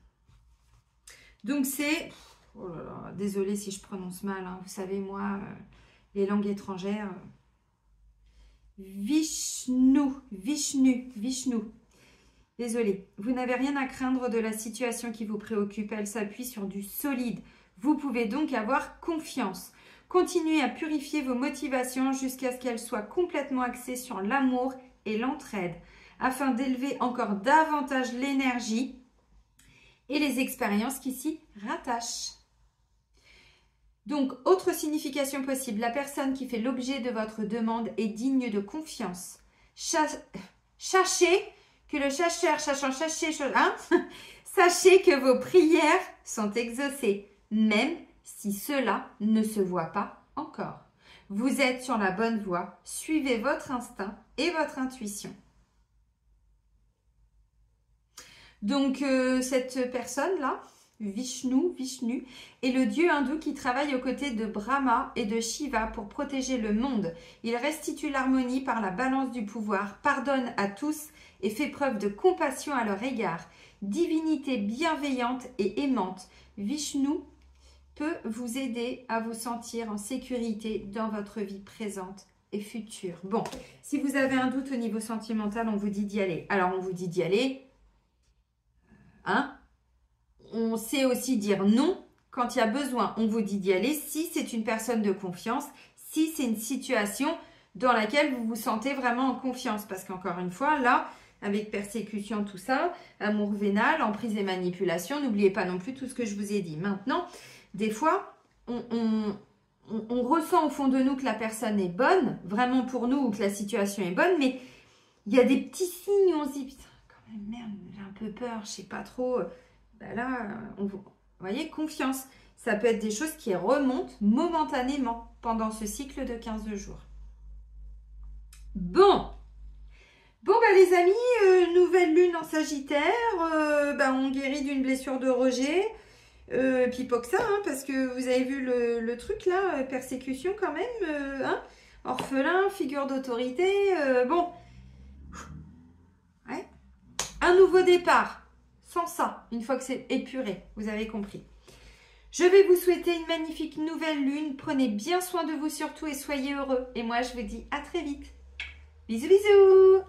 Donc c'est... Oh là là, désolée si je prononce mal. Hein. Vous savez, moi, les langues étrangères... Vishnu. Désolée. Vous n'avez rien à craindre de la situation qui vous préoccupe. Elle s'appuie sur du solide. Vous pouvez donc avoir confiance. Continuez à purifier vos motivations jusqu'à ce qu'elles soient complètement axées sur l'amour et l'entraide, afin d'élever encore davantage l'énergie et les expériences qui s'y rattachent. Donc, autre signification possible, la personne qui fait l'objet de votre demande est digne de confiance. Sachez que le chercheur cherchant chercher, hein, sachez que vos prières sont exaucées. Même si cela ne se voit pas encore. Vous êtes sur la bonne voie. Suivez votre instinct et votre intuition. Donc, cette personne-là, Vishnu, est le dieu hindou qui travaille aux côtés de Brahma et de Shiva pour protéger le monde. Il restitue l'harmonie par la balance du pouvoir, pardonne à tous et fait preuve de compassion à leur égard. Divinité bienveillante et aimante, Vishnu peut vous aider à vous sentir en sécurité dans votre vie présente et future. Bon, si vous avez un doute au niveau sentimental, on vous dit d'y aller. Alors, on vous dit d'y aller. Hein? On sait aussi dire non quand il y a besoin. On vous dit d'y aller si c'est une personne de confiance, si c'est une situation dans laquelle vous vous sentez vraiment en confiance. Parce qu'encore une fois, là, avec persécution, tout ça, amour vénal, emprise et manipulation, n'oubliez pas non plus tout ce que je vous ai dit. Maintenant, des fois, on ressent au fond de nous que la personne est bonne, vraiment pour nous, ou que la situation est bonne, mais il y a des petits signes, on se dit, putain, quand même, merde, j'ai un peu peur, je sais pas trop. Ben là, vous voyez, confiance. Ça peut être des choses qui remontent momentanément pendant ce cycle de 15 jours. Bon, les amis, nouvelle lune en Sagittaire, on guérit d'une blessure de rejet. Puis pas que ça, hein, parce que vous avez vu le truc là, persécution quand même, hein, orphelin, figure d'autorité, bon. Ouais. Un nouveau départ, sans ça, une fois que c'est épuré, vous avez compris. Je vais vous souhaiter une magnifique nouvelle lune, prenez bien soin de vous surtout et soyez heureux. Et moi je vous dis à très vite. Bisous bisous.